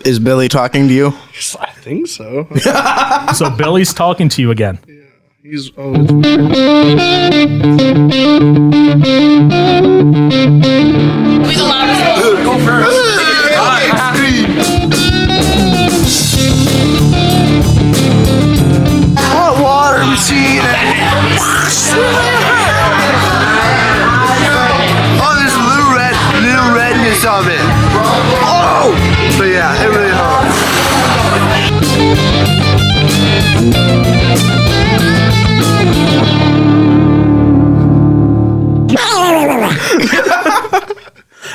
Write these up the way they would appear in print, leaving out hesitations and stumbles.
Is Billy talking to you? I think so. So Billy's talking to you again. Yeah, he's always. Go first. Hot water machine. Oh, there's little redness of it. Oh! But yeah, it really hard.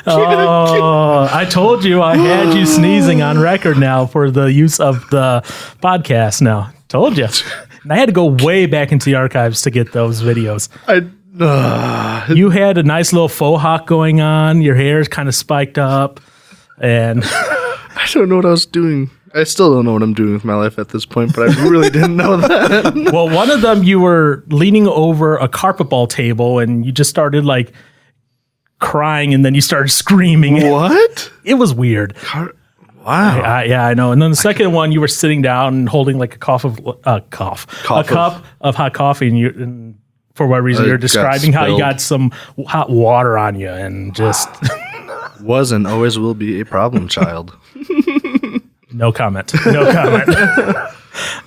Oh, I told you I had you sneezing on record now for the use of the podcast now. Told you. And I had to go way back into the archives to get those videos. You had a nice little faux hawk going on. Your hair is kind of spiked up. And I don't know what I was doing. I still don't know what I'm doing with my life at this point, but I really didn't know that. well, one of them, you were leaning over a carpet ball table and you just started like crying and then you started screaming. What? It was weird. Wow. Yeah, I know. And then the second one, you were sitting down and holding like a cup of hot coffee, and for what reason you're describing how you got some hot water on you and just was and always will be a problem child. No comment.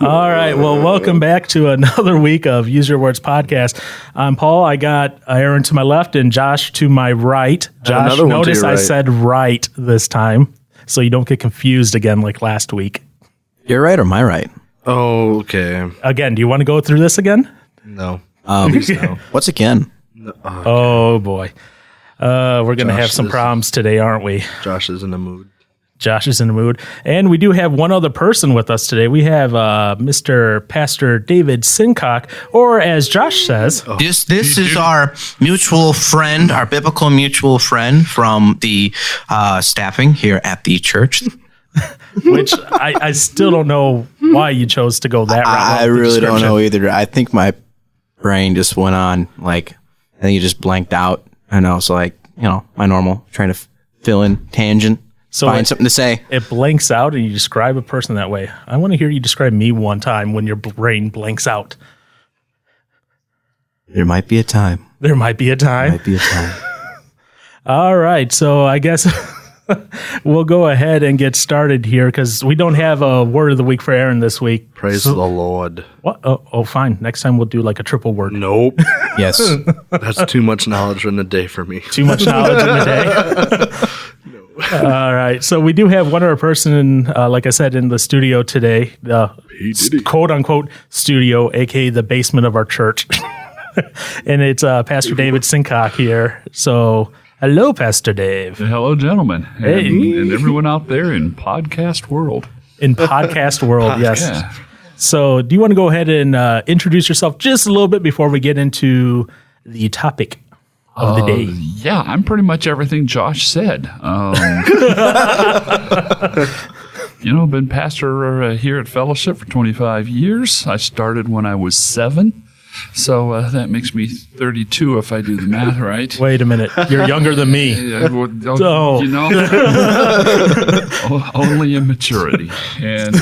All right. Well, welcome back to another week of Use Your Words podcast. I'm Paul. I got Aaron to my left and Josh to my right. Josh, notice I said right this time, so you don't get confused again like last week. You're right or my right? Oh, okay. Again, do you want to go through this again? No. No. What's again? No. Oh boy. We're going to have some problems today, aren't we? Josh is in the mood. Josh is in the mood. And we do have one other person with us today. We have Mr. Pastor David Sincock, or as Josh says... This is our mutual friend, our biblical mutual friend from the staffing here at the church. Which I still don't know why you chose to go that route. I really don't know either. I think my brain just went on, like, I think it just blanked out. I know, so like, my normal, trying to fill in tangent. So find something to say. It blanks out and you describe a person that way. I want to hear you describe me one time when your brain blanks out. There might be a time. All right. So I guess we'll go ahead and get started here because we don't have a word of the week for Aaron this week. Praise the Lord. What? Oh, fine. Next time we'll do like a triple word. Nope. Yes. That's too much knowledge in a day for me. Too much knowledge in a day? All right. So we do have one other person, like I said, in the studio today, quote unquote studio, aka the basement of our church. And it's Pastor David Sincock here. So hello, Pastor Dave. Hello, gentlemen. Hey. And everyone out there in podcast world. Yes. Yeah. So do you want to go ahead and introduce yourself just a little bit before we get into the topic of the day? Yeah, I'm pretty much everything Josh said. Been pastor here at Fellowship for 25 years. I started when I was 7. So that makes me 32 if I do the math right. Wait a minute. You're younger than me. Only immaturity. And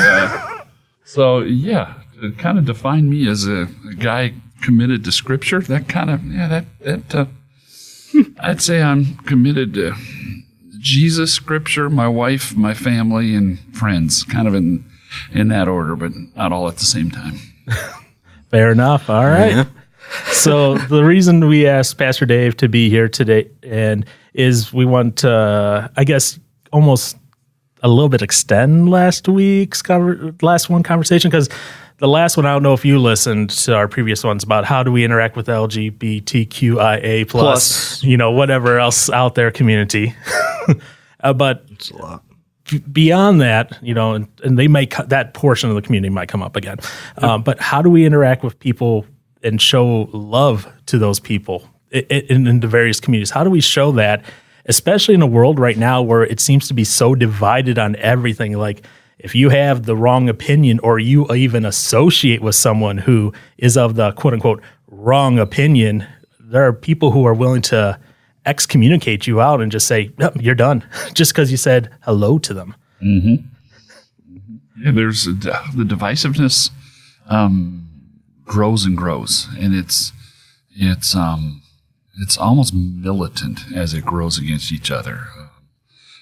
it kind of defined me as a guy committed to Scripture. That kind of, I'd say I'm committed to Jesus, Scripture, my wife, my family, and friends, kind of in that order, but not all at the same time. Fair enough. All right. Yeah. So the reason we asked Pastor Dave to be here today is we want to, I guess, almost a little bit extend last conversation, because the last one, I don't know if you listened to our previous ones about how do we interact with LGBTQIA plus, whatever else out there community. But it's a lot. Beyond that, and they that portion of the community might come up again. But how do we interact with people and show love to those people in the various communities? How do we show that, especially in a world right now where it seems to be so divided on everything? Like, if you have the wrong opinion or you even associate with someone who is of the quote unquote wrong opinion, there are people who are willing to excommunicate you out and just say, no, you're done, just because you said hello to them. Mm-hmm. Yeah, there's the divisiveness grows and grows, and it's almost militant as it grows against each other,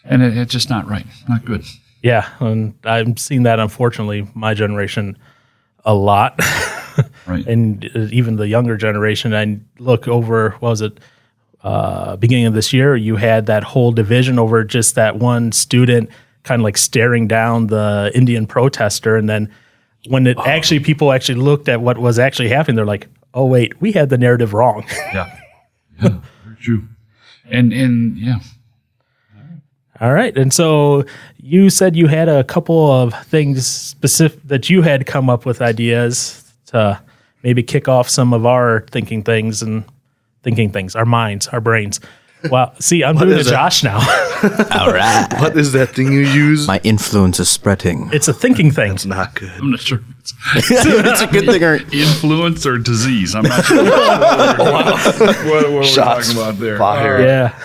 and it's just not right, not good. Yeah, and I'm seeing that, unfortunately, my generation a lot. Right. And even the younger generation. I look over, what was it, beginning of this year, you had that whole division over just that one student kind of like staring down the Indian protester. And then when it actually, people actually looked at what was actually happening, they're like, oh, wait, we had the narrative wrong. Yeah, very true. And yeah. All right. And so you said you had a couple of things specific that you had come up with ideas to maybe kick off some of our thinking things, our minds, our brains. Wow. See, I'm doing a Josh now. All right. What is that thing you use? My influence is spreading. It's a thinking thing. It's not good. I'm not sure if it's It's a good thing. influence or disease. I'm not sure what we're Shots talking about there. fired. Yeah.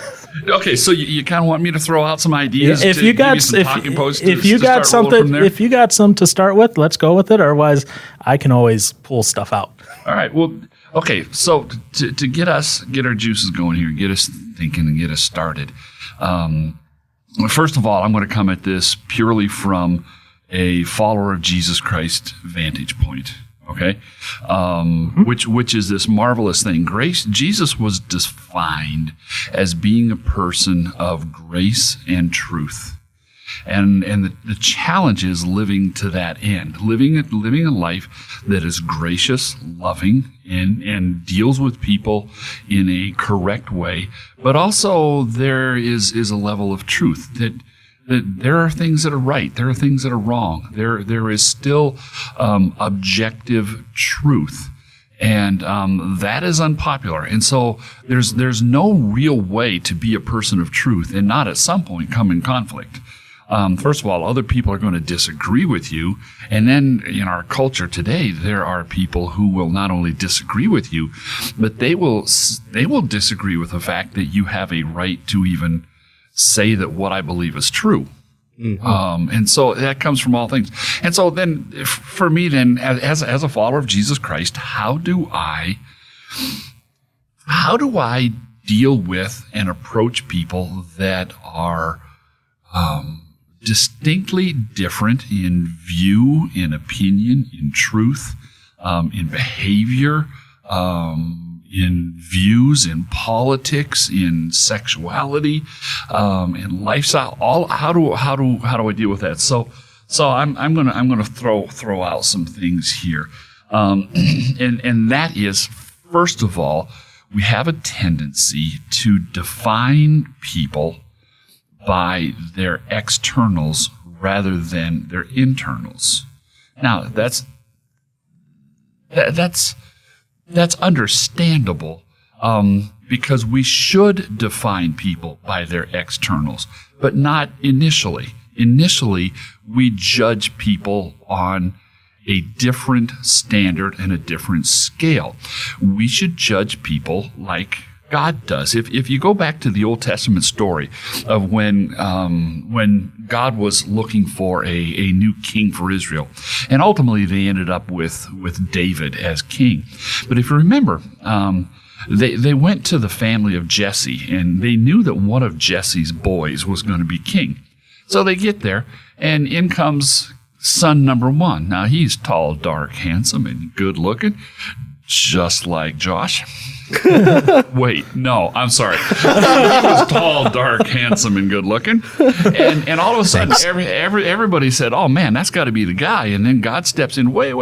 Okay, so you kind of want me to throw out some ideas? If to you give got some talking points if to you got start rolling from something there? if you got some to start with, let's go with it. Otherwise, I can always pull stuff out. All right. Well, okay. So to get our juices going here, get us thinking, and get us started. First of all, I'm going to come at this purely from a follower of Jesus Christ vantage point. Okay, which is this marvelous thing. Grace. Jesus was defined as being a person of grace and truth. And the challenge is living to that end, living a life that is gracious, loving, and deals with people in a correct way. But also there is a level of truth that there are things that are right, there are things that are wrong. There is still objective truth. And that is unpopular. And so there's no real way to be a person of truth and not at some point come in conflict. First of all, other people are going to disagree with you. And then in our culture today, there are people who will not only disagree with you, but they will disagree with the fact that you have a right to even say that what I believe is true. Mm-hmm. And so that comes from all things. And so then for me, then as a follower of Jesus Christ, how do I deal with and approach people that are, distinctly different in view, in opinion, in truth, in behavior, in views, in politics, in sexuality, in lifestyle? How do I deal with that? So I'm gonna throw out some things here, and that is, first of all, we have a tendency to define people by their externals rather than their internals. Now that's understandable, because we should define people by their externals, but not initially. Initially, we judge people on a different standard and a different scale. We should judge people like God does. If you go back to the Old Testament story of when God was looking for a new king for Israel, and ultimately they ended up with David as king. But if you remember, they went to the family of Jesse, and they knew that one of Jesse's boys was going to be king. So they get there, and in comes son number one. Now he's tall, dark, handsome, and good looking, just like Josh. Wait, no, I'm sorry. He was tall, dark, handsome, and good looking. And all of a sudden, everybody said, oh man, that's got to be the guy. And then God steps in, wait,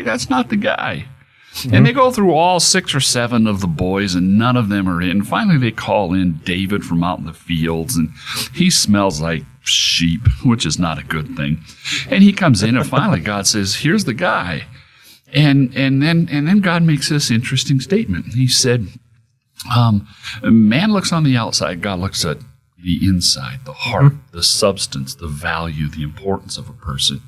that's not the guy. Mm-hmm. And they go through all 6 or 7 of the boys, and none of them are in. Finally, they call in David from out in the fields, and he smells like sheep, which is not a good thing. And he comes in, and finally God says, here's the guy. And then God makes this interesting statement. He said, man looks on the outside, God looks at the inside, the heart, the substance, the value, the importance of a person.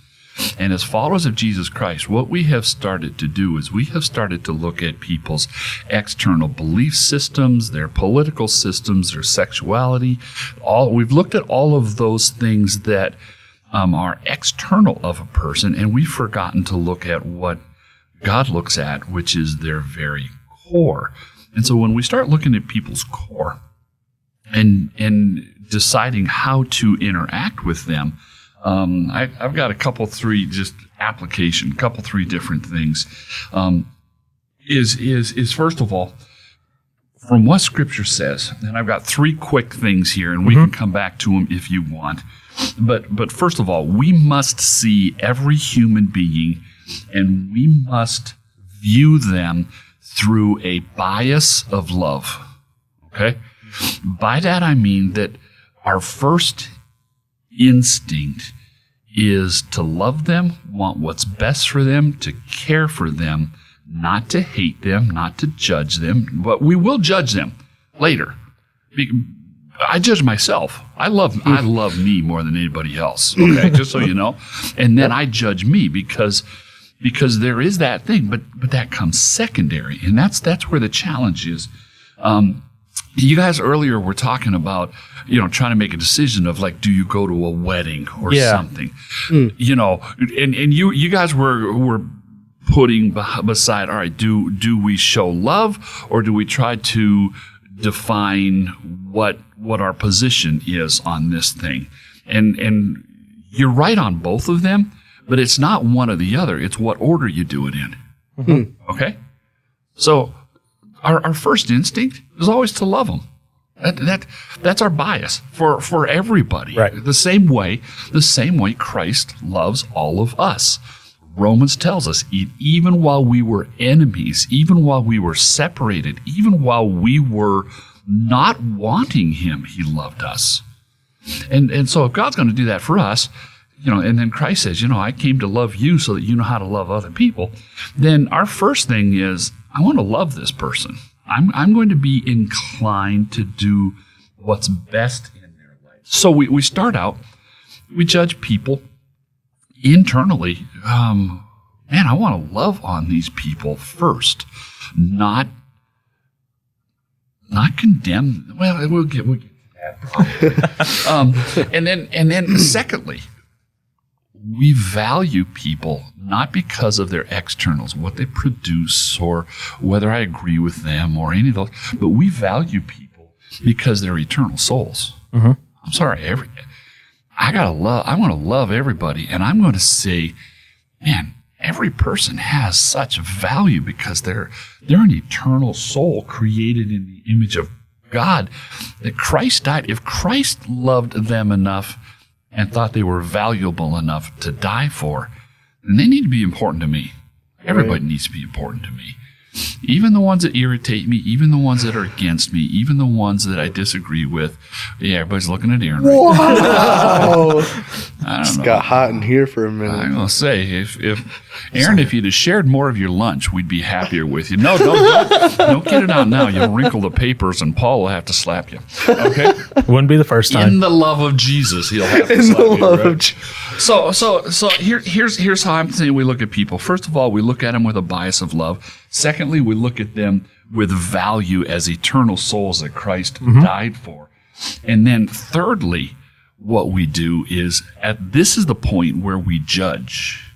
And as followers of Jesus Christ, what we have started to do is we have started to look at people's external belief systems, their political systems, their sexuality. We've looked at all of those things that are external of a person, and we've forgotten to look at what God looks at, which is their very core. And so when we start looking at people's core and deciding how to interact with them, I've got three different things. Is first of all, from what Scripture says, and I've got three quick things here, and we can come back to them if you want. But first of all, we must see every human being, and we must view them through a bias of love. Okay? By that I mean that our first instinct is to love them, want what's best for them, to care for them, not to hate them, not to judge them, but we will judge them later. I judge myself. I love me more than anybody else. Okay, just so you know. And then I judge me because there is that thing, but that comes secondary, and that's where the challenge is. You guys earlier were talking about, trying to make a decision of like, do you go to a wedding or something? And you guys were putting beside, all right, do we show love, or do we try to define what our position is on this thing? And you're right on both of them, but it's not one or the other. It's what order you do it in. Mm-hmm. Okay? So our first instinct is always to love them. That's our bias for everybody. Right. The same way Christ loves all of us. Romans tells us, even while we were enemies, even while we were separated, even while we were not wanting him, he loved us. And so if God's going to do that for us, and then Christ says, I came to love you so that you know how to love other people, then our first thing is, I want to love this person. I'm going to be inclined to do what's best in their life. So we start out, we judge people internally. I want to love on these people first, not condemn. Well, we'll get to that probably. And then secondly, we value people not because of their externals, what they produce, or whether I agree with them or any of those, but we value people because they're eternal souls. Mm-hmm. I'm sorry, I want to love everybody, and I'm going to say, man, every person has such value because they're an eternal soul created in the image of God, that Christ died. If Christ loved them enough and thought they were valuable enough to die for, then they need to be important to me. Everybody needs to be important to me. Even the ones that irritate me, even the ones that are against me, even the ones that I disagree with. Yeah, everybody's looking at Aaron. Whoa! I don't know. Got hot in here for a minute. I'm going to say, if Aaron, if you'd have shared more of your lunch, we'd be happier with you. No, don't get it out now. You'll wrinkle the papers, and Paul will have to slap you. Okay? Wouldn't be the first time. In the love of Jesus, he'll have to slap you. Right? So here's how I'm saying we look at people. First of all, we look at them with a bias of love. Secondly, we look at them with value as eternal souls that Christ died for. And then thirdly, what we do is, this is the point where we judge,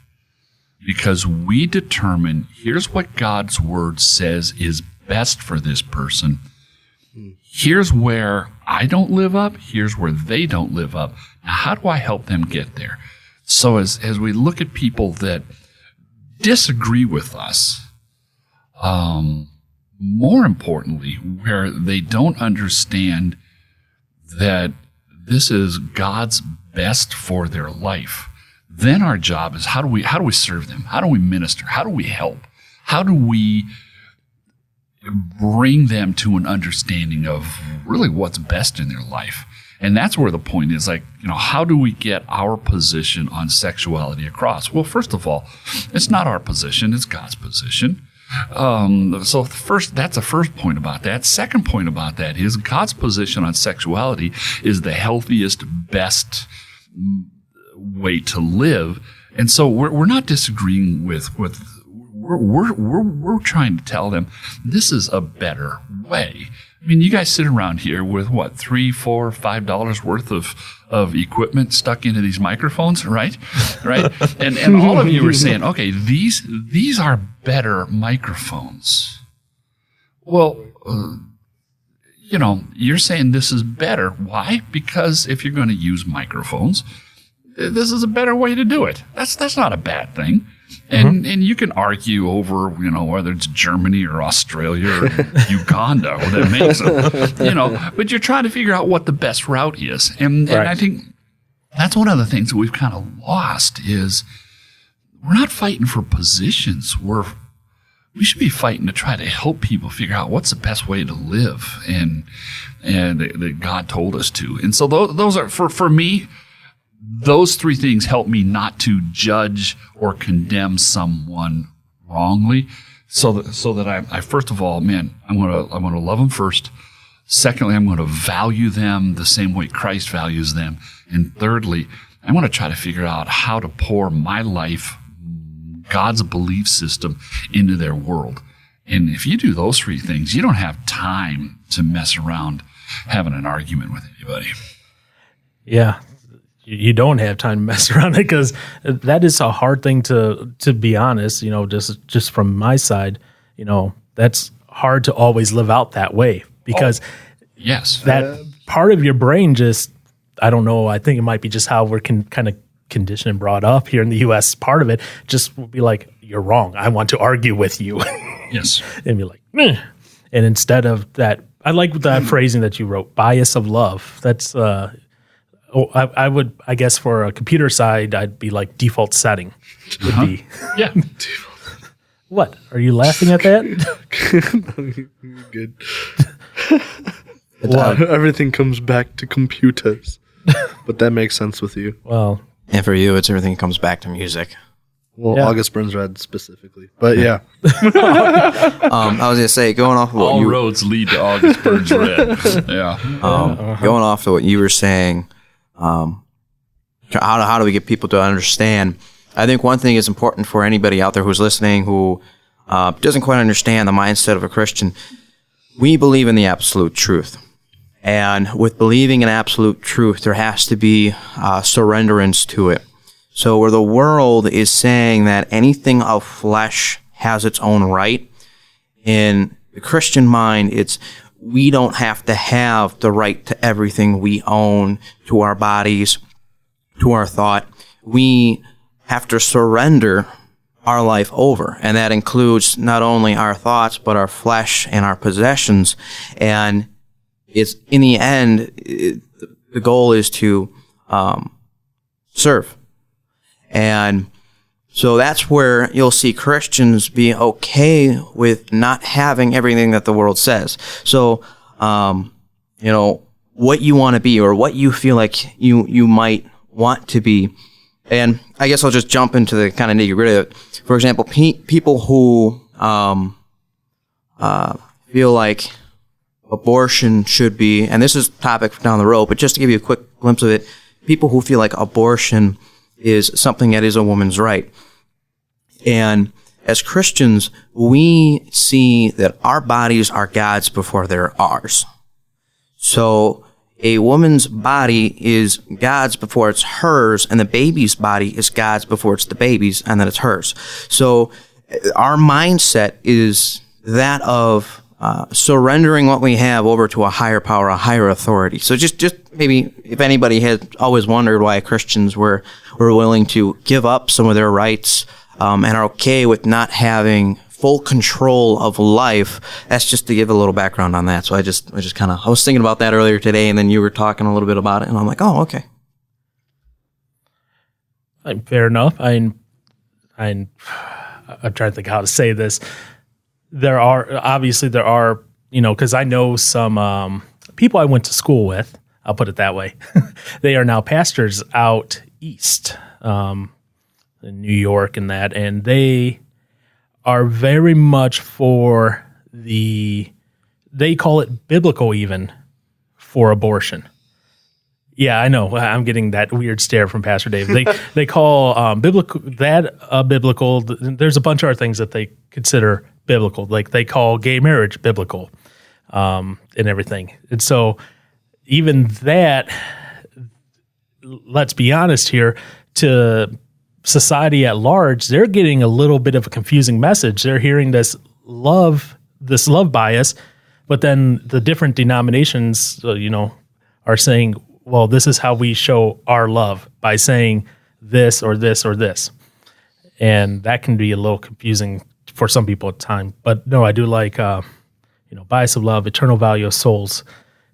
because we determine, here's what God's word says is best for this person. Here's where I don't live up. Here's where they don't live up. Now, how do I help them get there? So as we look at people that disagree with us, more importantly, where they don't understand that this is God's best for their life, then our job is, how do we serve them? How do we minister? How do we help? How do we bring them to an understanding of really what's best in their life? And that's where the point is, like, how do we get our position on sexuality across? Well, first of all, it's not our position, it's God's position. So that's the first point about that. Second point about that is God's position on sexuality is the healthiest, best way to live. And so we're not disagreeing with we're trying to tell them this is a better way. I mean, you guys sit around here with what, $3, $4, $5 worth of equipment stuck into these microphones, right? Right? And all of you were saying, okay, these are better microphones. Well, you're saying this is better. Why? Because if you're going to use microphones, this is a better way to do it. That's not a bad thing. And you can argue over, whether it's Germany or Australia or Uganda, what that makes them, but you're trying to figure out what the best route is. And I think that's one of the things that we've kind of lost is we're not fighting for positions. We should be fighting to try to help people figure out what's the best way to live and that God told us to. And so those are, for me, those three things help me not to judge or condemn someone wrongly, so that I first of all, I'm going to love them first. Secondly, I'm going to value them the same way Christ values them, and thirdly, I want to try to figure out how to pour my life, God's belief system, into their world. And if you do those three things, you don't have time to mess around having an argument with anybody. Yeah. You don't have time to mess around it because that is a hard thing to be honest, just from my side, that's hard to always live out that way because yes, that part of your brain just, I don't know, I think it might be just how we're kind of conditioned and brought up here in the U.S. Part of it just will be like, you're wrong. I want to argue with you. Yes. And be like, meh. And instead of that, I like that phrasing that you wrote, bias of love. That's, I would, I guess for a computer side, I'd be like default setting would be. Yeah. What? Are you laughing at that? Good. Everything comes back to computers. But that makes sense with you. Well. And for you, it's everything comes back to music. Well, yeah. August Burns Red specifically. But yeah. I was going to say, going off of what all roads lead to August Burns Red. Yeah. Going off of what you were saying, how do we get people to understand? I think one thing is important for anybody out there who's listening who doesn't quite understand the mindset of a Christian. We believe in the absolute truth. And with believing in absolute truth, there has to be surrenderance to it. So where the world is saying that anything of flesh has its own right, in the Christian mind, it's we don't have to have the right to everything we own, to our bodies, to our thought. We have to surrender our life over. And that includes not only our thoughts, but our flesh and our possessions. And it's in the end, the goal is to serve. And so that's where you'll see Christians be okay with not having everything that the world says. So, what you want to be or what you feel like you might want to be. And I guess I'll just jump into the kind of nitty-gritty of it. For example, people who feel like abortion should be, and this is a topic down the road, but just to give you a quick glimpse of it, people who feel like abortion is something that is a woman's right. And as Christians, we see that our bodies are God's before they're ours. So a woman's body is God's before it's hers, and the baby's body is God's before it's the baby's, and then it's hers. So our mindset is that of surrendering what we have over to a higher power, a higher authority. So just maybe if anybody has always wondered why Christians were willing to give up some of their rights and are okay with not having full control of life, that's just to give a little background on that. So I was thinking about that earlier today, and then you were talking a little bit about it, and I'm like, oh, okay. Fair enough. I'm trying to think how to say this. There are, because I know some people I went to school with, I'll put it that way. They are now pastors out east, in New York and that, and they are very much for they call it biblical even, for abortion. Yeah, I know. I'm getting that weird stare from Pastor Dave. They call biblical. There's a bunch of other things that they consider biblical. Like they call gay marriage biblical, and everything. And so even that, let's be honest here, to society at large, they're getting a little bit of a confusing message. They're hearing this love bias, but then the different denominations, are saying, well, this is how we show our love by saying this or this or this. And that can be a little confusing for some people at the time. But no, I do like, bias of love, eternal value of souls,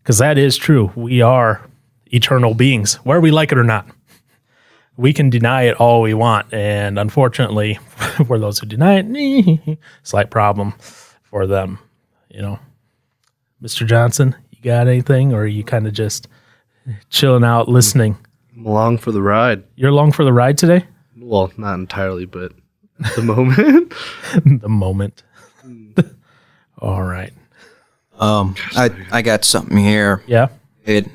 because that is true. We are eternal beings, whether we like it or not. We can deny it all we want. And unfortunately, for those who deny it, slight problem for them, Mr. Johnson, you got anything, or are you kind of just chilling out, listening? I'm along for the ride. You're along for the ride today? Well, not entirely, but the moment. The moment. All right. I got something here. Yeah.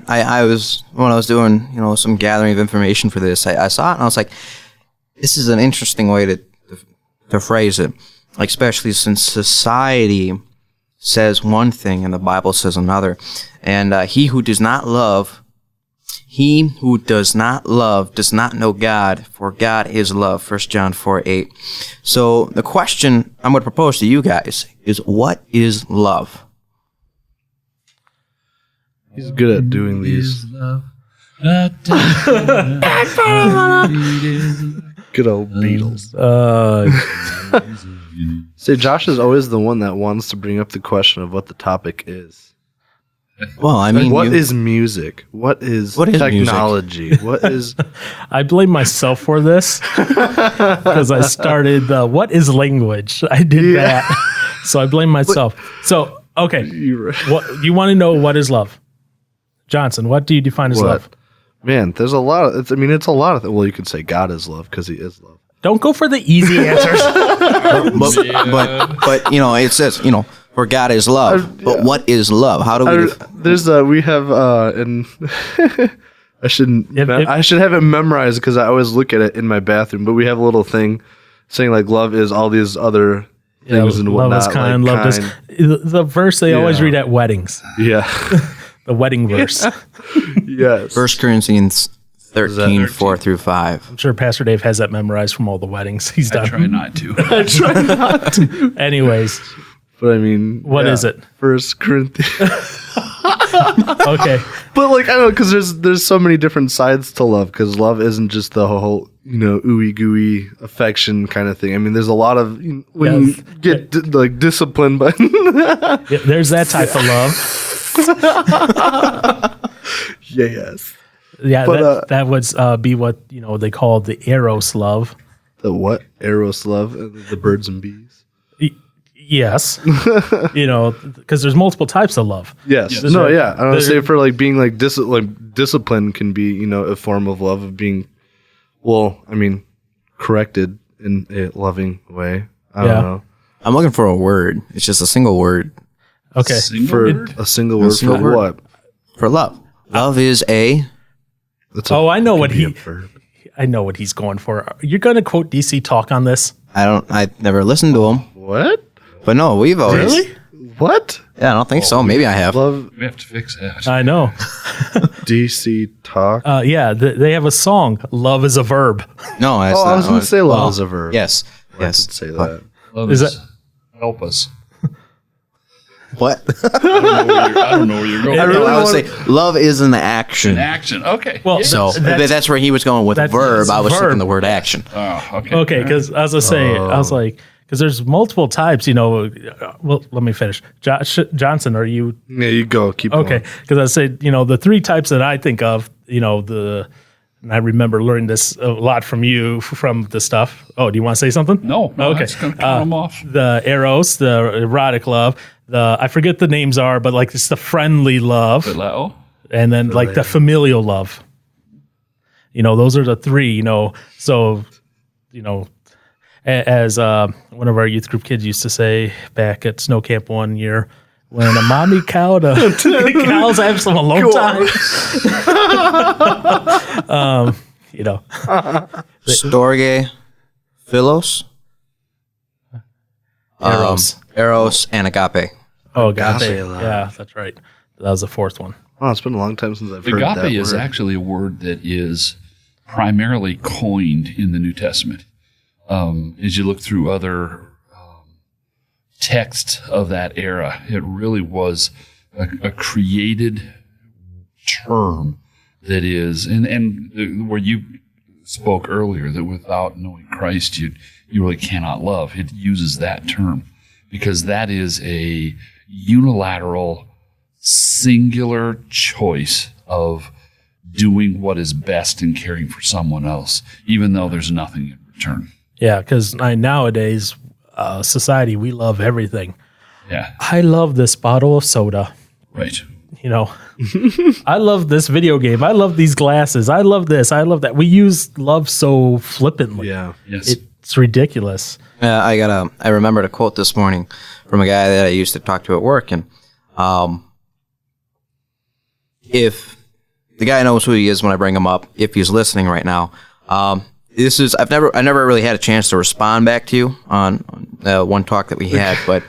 I was, when I was doing, some gathering of information for this, I saw it and I was like, this is an interesting way to phrase it. Like, especially since society says one thing and the Bible says another. And he who does not love does not know God, for God is love. 1 John 4:8. So the question I'm going to propose to you guys is, what is love? He's good at doing these. Good old Beatles. See, Josh is always the one that wants to bring up the question of what the topic is. Well, I mean, what is music? What is technology? What is? I blame myself for this because I started what is language? I did that. So I blame myself. So, okay. What you want to know, what is love? Johnson, what do you define as love? Man, there's a lot of it's a lot of well, you could say God is love because he is love. Don't go for the easy answers. but it says, for God is love. But what is love? How do we we have and I should have it memorized because I always look at it in my bathroom, but we have a little thing saying like love is all these other things and whatnot. Love is kind, love is the verse they always read at weddings. Yeah. The wedding verse. Yes. 1 Corinthians 13, 4 through 5. I'm sure Pastor Dave has that memorized from all the weddings he's done. I try not to. Anyways. But I mean, what is it? 1 Corinthians. Okay. But like, I don't know, because there's so many different sides to love, because love isn't just the whole, ooey gooey affection kind of thing. I mean, there's a lot of, when you get disciplined, but there's that type of love. Yes. Yeah, but, that would be what, they call the Eros love. The what? Eros love? The birds and bees? Yes. Because there's multiple types of love. Yes. No, yeah. I don't say for like being like discipline can be, a form of love of being, corrected in a loving way. I don't know. I'm looking for a word. It's just a single word. Okay. A single word for what? For love. Love is I know what I know what he's going for. You're going to quote DC Talk on this? I never listened to him. What? But no, we've always. Really? What? Yeah, I don't think so. Maybe I have. Love. We have to fix that. I know. DC Talk. Yeah, they have a song. Love is a verb. No, that's not. I was going to say love is a verb. Yes. Yes. I did say that. Love Is is that- help us. What? I don't know where you're going. I would say love is an action. An action. Okay. Well, Yeah. So that's where he was going with verb. I was thinking the word action. Oh, okay. Okay, because I was going to say, I was like, because there's multiple types, well, let me finish. Johnson, are you? Yeah, you go. Keep going. Okay, because I said, the three types that I think of, and I remember learning this a lot from you, from the stuff. Oh, do you want to say something? No. Okay. That's going to count them off. The Eros, the erotic love, I forget the names are, but like it's the friendly love, Phileo. and then like the familial love. Those are the three, so, as one of our youth group kids used to say back at snow camp one year, when a mommy cow, the cows have some alone time. Storge, Philos, Eros. Eros, and agape. Oh, agape. Agape love. Yeah, that's right. That was the fourth one. Oh, it's been a long time since I've heard that Agape is word. actually a word that is primarily coined in the New Testament. As you look through other texts of that era, it really was a created term that is, and where you spoke earlier that without knowing Christ, you really cannot love. It uses that term because that is a unilateral, singular choice of doing what is best and caring for someone else, even though there's nothing in return. Yeah, because nowadays, society, we love everything. Yeah, I love this bottle of soda. right. You know, I love this video game. I love these glasses. I love this. I love that. We use love so flippantly. Yeah. Yes. It's ridiculous. I remembered a quote this morning from a guy that I used to talk to at work, and if the guy knows who he is when I bring him up, if he's listening right now, I never really had a chance to respond back to you on one talk that we had, but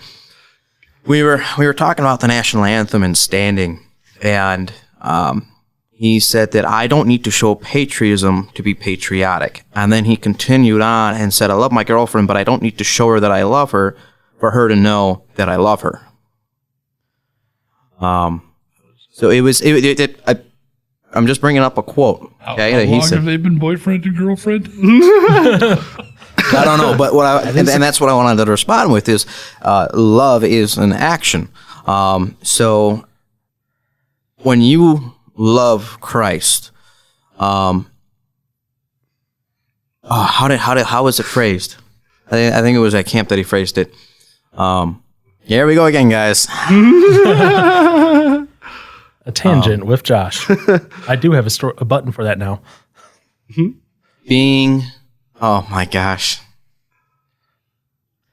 we were talking about the national anthem and standing, and he said that I don't need to show patriotism to be patriotic. And then he continued on and said, I love my girlfriend, but I don't need to show her that I love her for her to know that I love her. So I'm just bringing up a quote. Okay, How that he long said. have they been boyfriend and girlfriend? I don't know, but and that's what I wanted to respond with is love is an action. So when you love Christ, how was it phrased? I think it was at camp that he phrased it. Here we go again, guys. A tangent with Josh. I do have a button for that now. Being, oh my gosh.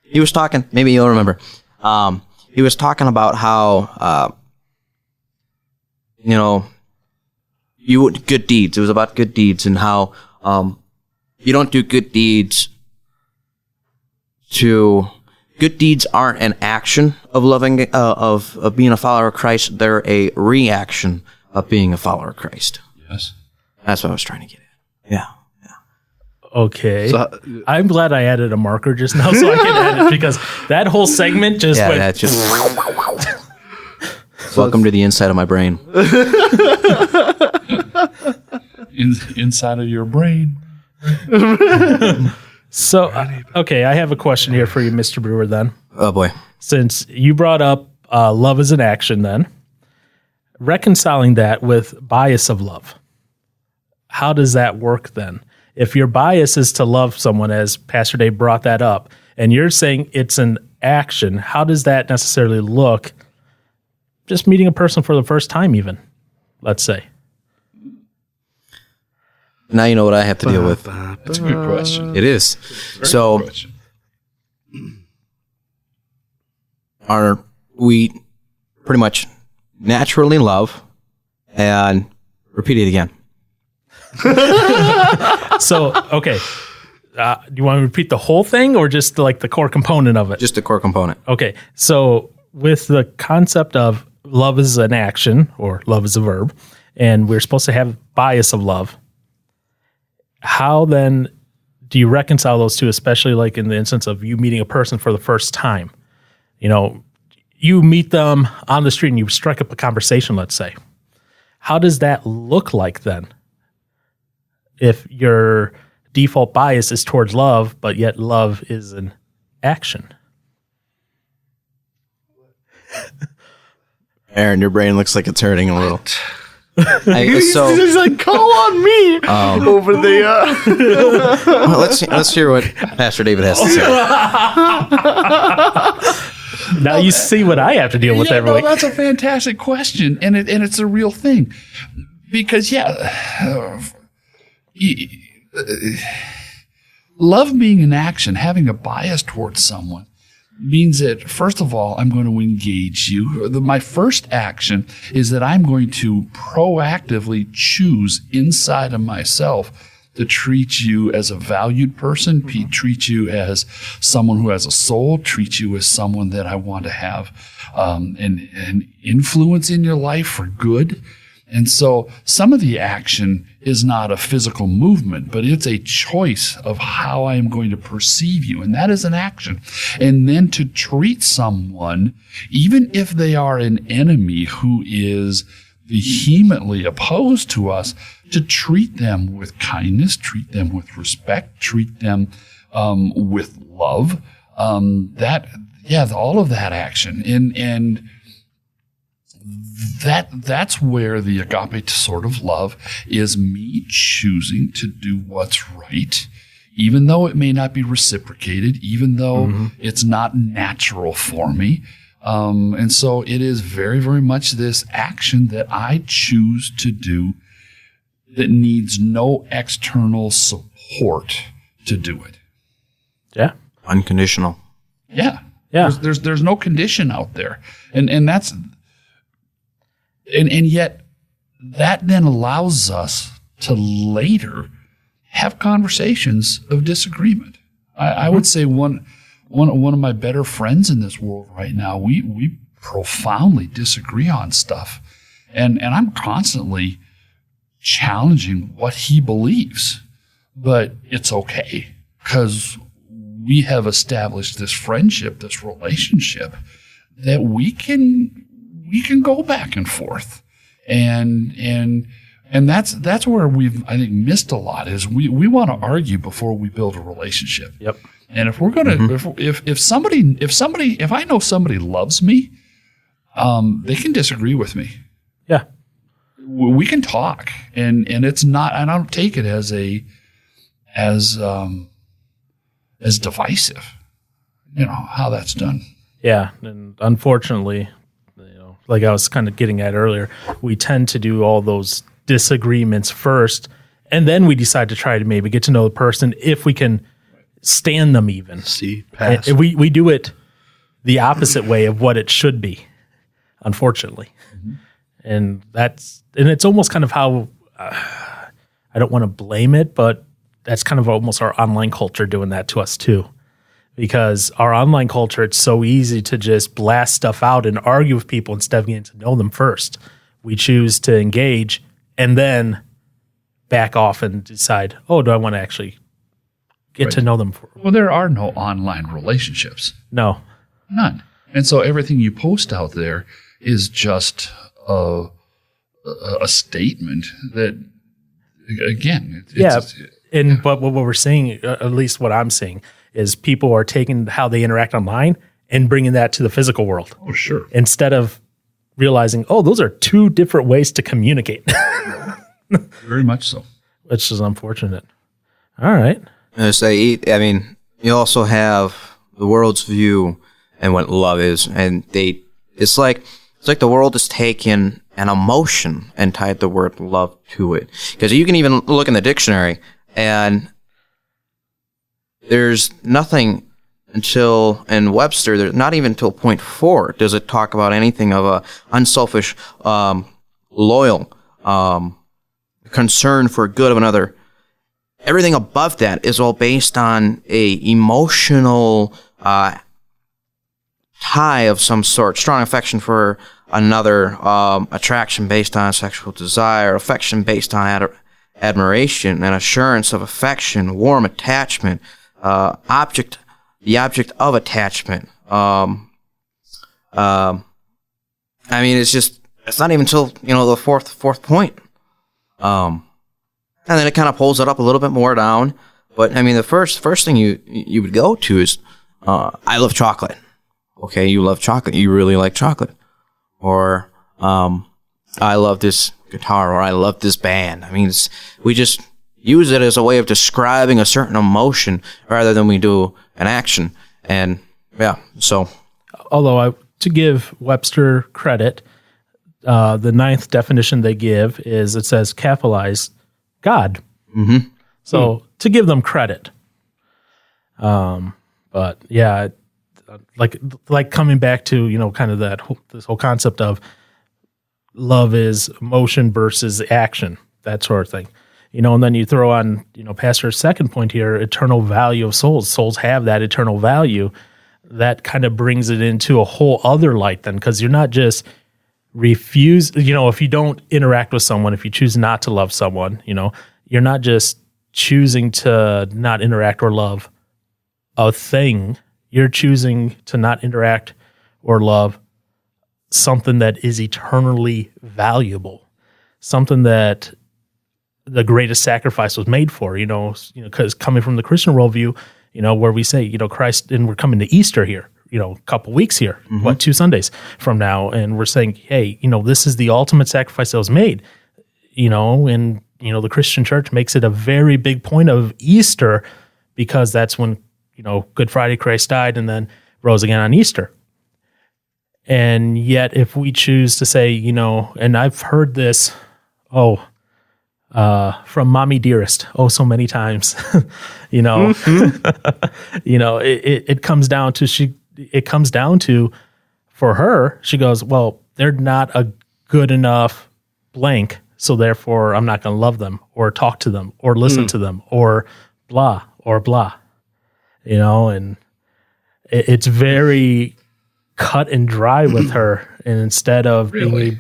He was talking, maybe you'll remember. He was talking about how, good deeds. It was about good deeds and how you don't do good deeds good deeds aren't an action of loving, of being a follower of Christ. They're a reaction of being a follower of Christ. Yes. That's what I was trying to get at. Yeah. Okay. So, I'm glad I added a marker just now so I can add it because that whole segment just went. That's just. Welcome to the inside of my brain. Inside of your brain. So, okay, I have a question here for you, Mr. Brewer, then. Oh, boy. Since you brought up love as an action, then, reconciling that with bias of love, how does that work then? If your bias is to love someone, as Pastor Dave brought that up, and you're saying it's an action, how does that necessarily look just meeting a person for the first time even, let's say? Now you know what I have to deal with. That's a good question. It is. Very So, good question. we pretty much naturally love and repeat it again. So, okay. Do you want to repeat the whole thing or just like the core component of it? Just the core component. Okay. So, with the concept of love is an action or love is a verb, and we're supposed to have bias of love, how then do you reconcile those two, especially like in the instance of you meeting a person for the first time? You know, you meet them on the street and you strike up a conversation, let's say. How does that look like then? If your default bias is towards love, but yet love is an action. Aaron, your brain looks like it's hurting a little. He's like, call on me over the. Well, let's hear what Pastor David has to say. Now you see what I have to deal with every week. That's a fantastic question, and it's a real thing, because love being an action, having a bias towards someone, means that, first of all, I'm going to engage you. My first action is that I'm going to proactively choose inside of myself to treat you as a valued person, treat you as someone who has a soul, treat you as someone that I want to have an influence in your life for good. And so some of the action is not a physical movement, but it's a choice of how I am going to perceive you. And that is an action. And then to treat someone, even if they are an enemy who is vehemently opposed to us, to treat them with kindness, treat them with respect, treat them with love. All of that action. And that's where the agape sort of love is me choosing to do what's right, even though it may not be reciprocated, even though it's not natural for me. And so it is very, very much this action that I choose to do that needs no external support to do it. Yeah. Unconditional. Yeah. Yeah. There's no condition out there. And that's and yet that then allows us to later have conversations of disagreement. I would say one of my better friends in this world right now, we profoundly disagree on stuff. And I'm constantly challenging what he believes. But it's okay because we have established this friendship, this relationship that we can go back and forth. And that's where we've, I think, missed a lot is we want to argue before we build a relationship. Yep. And if we're going to, if I know somebody loves me, they can disagree with me. Yeah. We can talk and it's not, and I don't take it as divisive, how that's done. Yeah. And unfortunately, like I was kind of getting at earlier, we tend to do all those disagreements first, and then we decide to try to maybe get to know the person if we can stand them even. See, pass. And we do it the opposite way of what it should be, unfortunately. And it's almost kind of how, I don't want to blame it, but that's kind of almost our online culture doing that to us too. Because our online culture, it's so easy to just blast stuff out and argue with people instead of getting to know them first. We choose to engage and then back off and decide, do I want to actually get to know them? Well, there are no online relationships. No. None. And so everything you post out there is just a statement that, again, but what we're seeing, at least what I'm seeing, is people are taking how they interact online and bringing that to the physical world. Oh, sure. Instead of realizing, those are two different ways to communicate. Very much so. Which is unfortunate. All right. You also have the world's view and what love is, and it's like the world has taken an emotion and tied the word love to it. Because you can even look in the dictionary, and there's nothing until, in Webster, there's not even until point 4 does it talk about anything of a unselfish, loyal, concern for good of another. Everything above that is all based on a emotional tie of some sort, strong affection for another, attraction based on sexual desire, affection based on admiration, and assurance of affection, warm attachment, the object of attachment. It's not even until the fourth point. And then it kind of pulls it up a little bit more down. But the first thing you would go to is, I love chocolate. Okay, you love chocolate. You really like chocolate. Or, I love this guitar, or I love this band. We just use it as a way of describing a certain emotion rather than we do an action. And so. Although to give Webster credit, the 9th definition they give is, it says capitalize God. Mm-hmm. So to give them credit. But yeah, like coming back to, kind of this whole concept of love is emotion versus action, that sort of thing. And then you throw on, Pastor's second point here, eternal value of souls. Souls have that eternal value. That kind of brings it into a whole other light then, because you're not just refuse, if you don't interact with someone, if you choose not to love someone, you're not just choosing to not interact or love a thing. You're choosing to not interact or love something that is eternally valuable, something that the greatest sacrifice was made for, because coming from the Christian worldview, where we say, Christ, and we're coming to Easter here, a couple weeks here, 2 Sundays from now. And we're saying, hey, this is the ultimate sacrifice that was made, and, the Christian church makes it a very big point of Easter because that's when, Good Friday, Christ died and then rose again on Easter. And yet if we choose to say, and I've heard this, from Mommy Dearest, so many times, it comes down to, for her, she goes, well, they're not a good enough blank, so therefore I'm not going to love them or talk to them or listen to them or blah, and it's very cut and dry with her. And instead of being,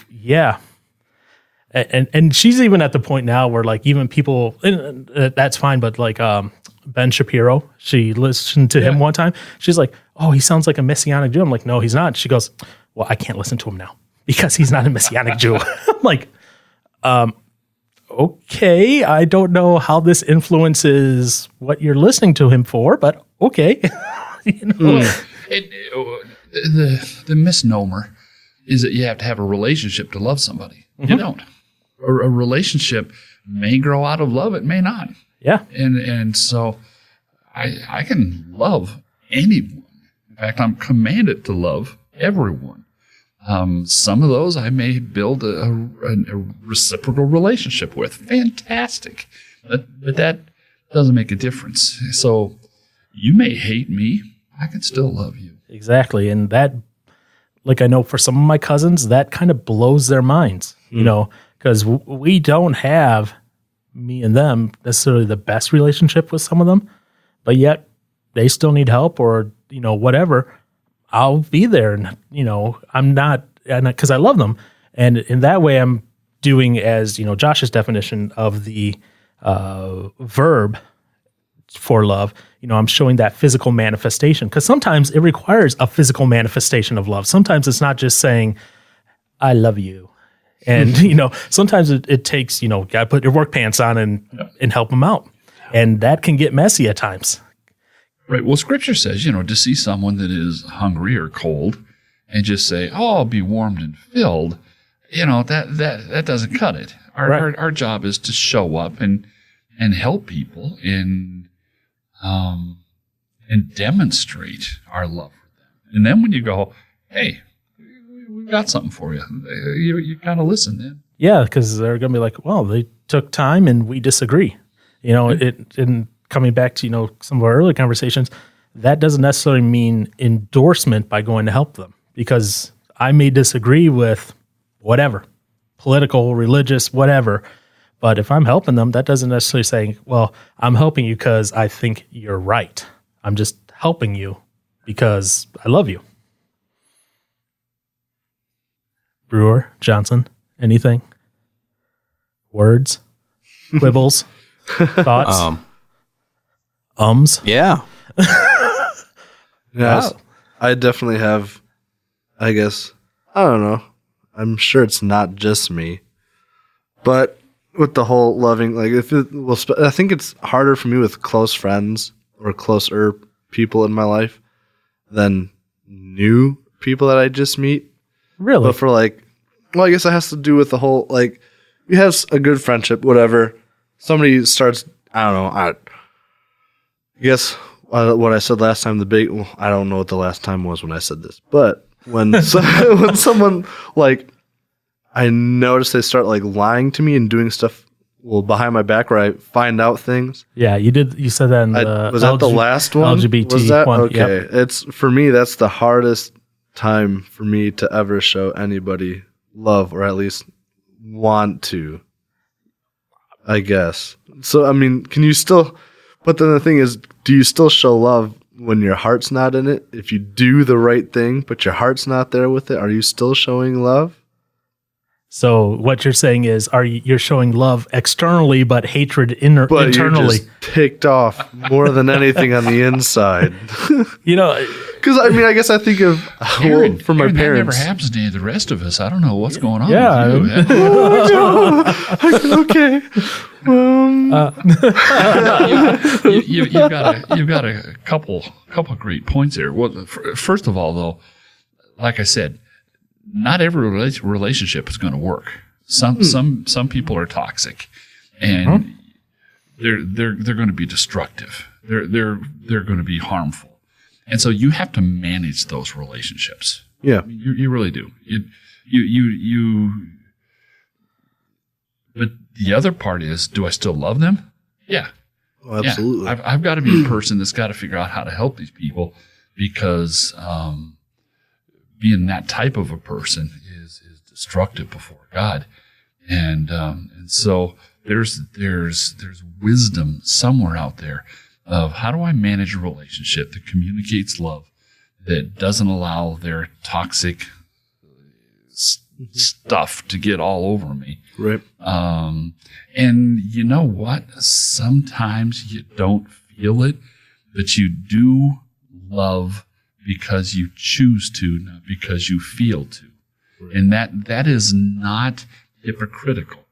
And she's even at the point now where like even people, and that's fine, but like Ben Shapiro, she listened to him one time. She's like, oh, he sounds like a Messianic Jew. I'm like, no, he's not. She goes, well, I can't listen to him now because he's not a Messianic Jew. I'm like, okay, I don't know how this influences what you're listening to him for, but okay. The misnomer is that you have to have a relationship to love somebody. You don't. A relationship may grow out of love. It may not. Yeah. And so I can love anyone. In fact, I'm commanded to love everyone. Some of those I may build a reciprocal relationship with. Fantastic. But that doesn't make a difference. So you may hate me. I can still love you. Exactly. And that, like I know for some of my cousins, that kind of blows their minds, because we don't have, me and them, necessarily the best relationship with some of them, but yet they still need help or, whatever. I'll be there and, I'm not, because I love them. And in that way, I'm doing as, Josh's definition of the verb for love, I'm showing that physical manifestation because sometimes it requires a physical manifestation of love. Sometimes it's not just saying, I love you. And, sometimes it takes, got to put your work pants on and help them out. And that can get messy at times. Right. Well, Scripture says, to see someone that is hungry or cold and just say, oh, I'll be warmed and filled, that doesn't cut it. Our job is to show up and help people and demonstrate our love for them. And then when you go, hey, we've got something for you, you kind of listen then. Yeah, because they're going to be like, well, they took time and we disagree. And coming back to, some of our earlier conversations, that doesn't necessarily mean endorsement by going to help them because I may disagree with whatever, political, religious, whatever. But if I'm helping them, that doesn't necessarily say, well, I'm helping you because I think you're right. I'm just helping you because I love you. Brewer, Johnson, anything? Words? Quibbles? Thoughts? Yeah. Yes. Wow. I definitely have, I guess, I don't know. I'm sure it's not just me. But with the whole loving, like I think it's harder for me with close friends or closer people in my life than new people that I just meet. Really? But for I guess it has to do with the whole, you have a good friendship, whatever. Somebody starts, I don't know, I guess what I said last time, I don't know what the last time was when I said this, but when when someone, I notice they start lying to me and doing stuff behind my back where I find out things. Yeah, you did. You said that in was that the last one? LGBT was that? one. Okay. Yep. It's for me, that's the hardest time for me to ever show anybody love or at least want to, I guess. So, I mean, can you still, but then the thing is, do you still show love when your heart's not in it? If you do the right thing, but your heart's not there with it, are you still showing love? So what you're saying is, you're showing love externally, but hatred But internally? you're just ticked off more than anything on the inside. You know, Because I guess I think of for my Aaron, parents. That never happens to any of the rest of us. I don't know what's going on. Yeah, with you. Okay. You've got a couple great points there. Well, first of all, though, like I said, not every relationship is going to work. Some people are toxic, and they're going to be destructive. They're going to be harmful, and so you have to manage those relationships. Yeah. I mean, you really do. But the other part is, do I still love them? Yeah. Oh, absolutely. Yeah. I've got to be a person that's got to figure out how to help these people, because being that type of a person is destructive before God, and so there's wisdom somewhere out there of how do I manage a relationship that communicates love, that doesn't allow their toxic stuff to get all over me. Right. And you know what? Sometimes you don't feel it, but you do love because you choose to, not because you feel to. Right. And that is not hypocritical,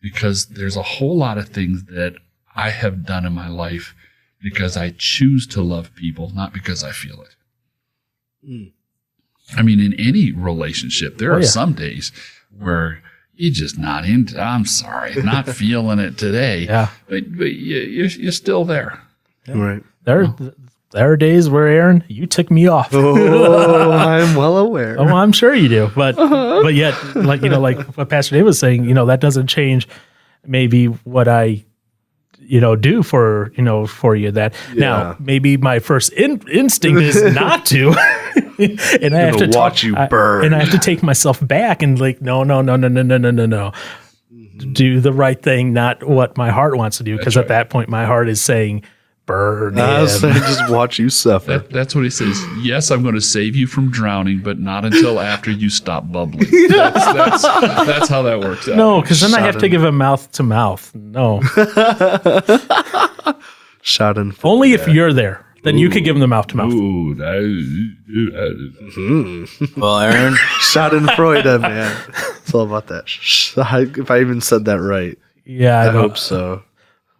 because there's a whole lot of things that I have done in my life because I choose to love people, not because I feel it. Mm. I mean, in any relationship, there are some days where you're just not into, I'm sorry, not feeling it today. Yeah. But you're still there. Yeah. Right. There are days where, Aaron, you tick me off. Oh, I'm well aware. Oh, I'm sure you do. But yet, like what Pastor Dave was saying, that doesn't change maybe what I do for you. That now maybe my first instinct is not to, and I have to watch you burn, and I have to take myself back and no. Do the right thing, not what my heart wants to do, because at that point my heart is saying, burn. I was saying, just watch you suffer. That's what he says. Yes, I'm going to save you from drowning, but not until after you stop bubbling. That's how that works out. No, because then I have to give a mouth to mouth. No. Shot in. Only if you're there. Then you could give them the mouth to mouth. Well, Aaron, Schadenfreude, man. It's all about that. If I even said that right. Yeah, I hope so.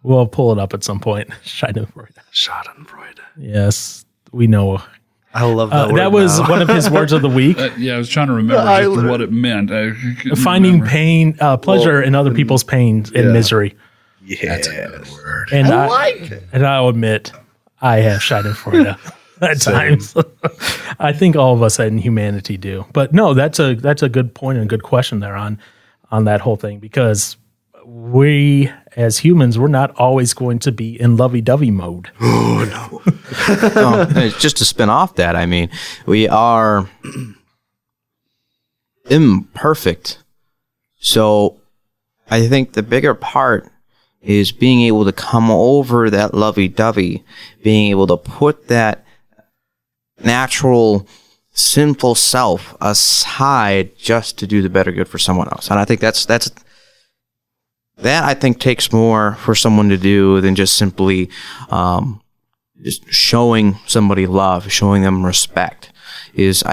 We'll pull it up at some point. Schadenfreude. Yes, we know. I love that word. That was now. one of his words of the week. I was trying to remember just what it meant. Finding pain, pleasure in other people's pain and misery. Yeah, that's a good word. And I like it. And I'll admit, I have Schadenfreude at times. I think all of us in humanity do. But no, that's a good point and a good question there on that whole thing, because we as humans, we're not always going to be in lovey-dovey mode. Oh, no. Just to spin off that, I mean, we are imperfect. So I think the bigger part is being able to come over that lovey-dovey, being able to put that natural, sinful self aside just to do the better good for someone else. And I think that I think takes more for someone to do than just simply just showing somebody love, showing them respect. Is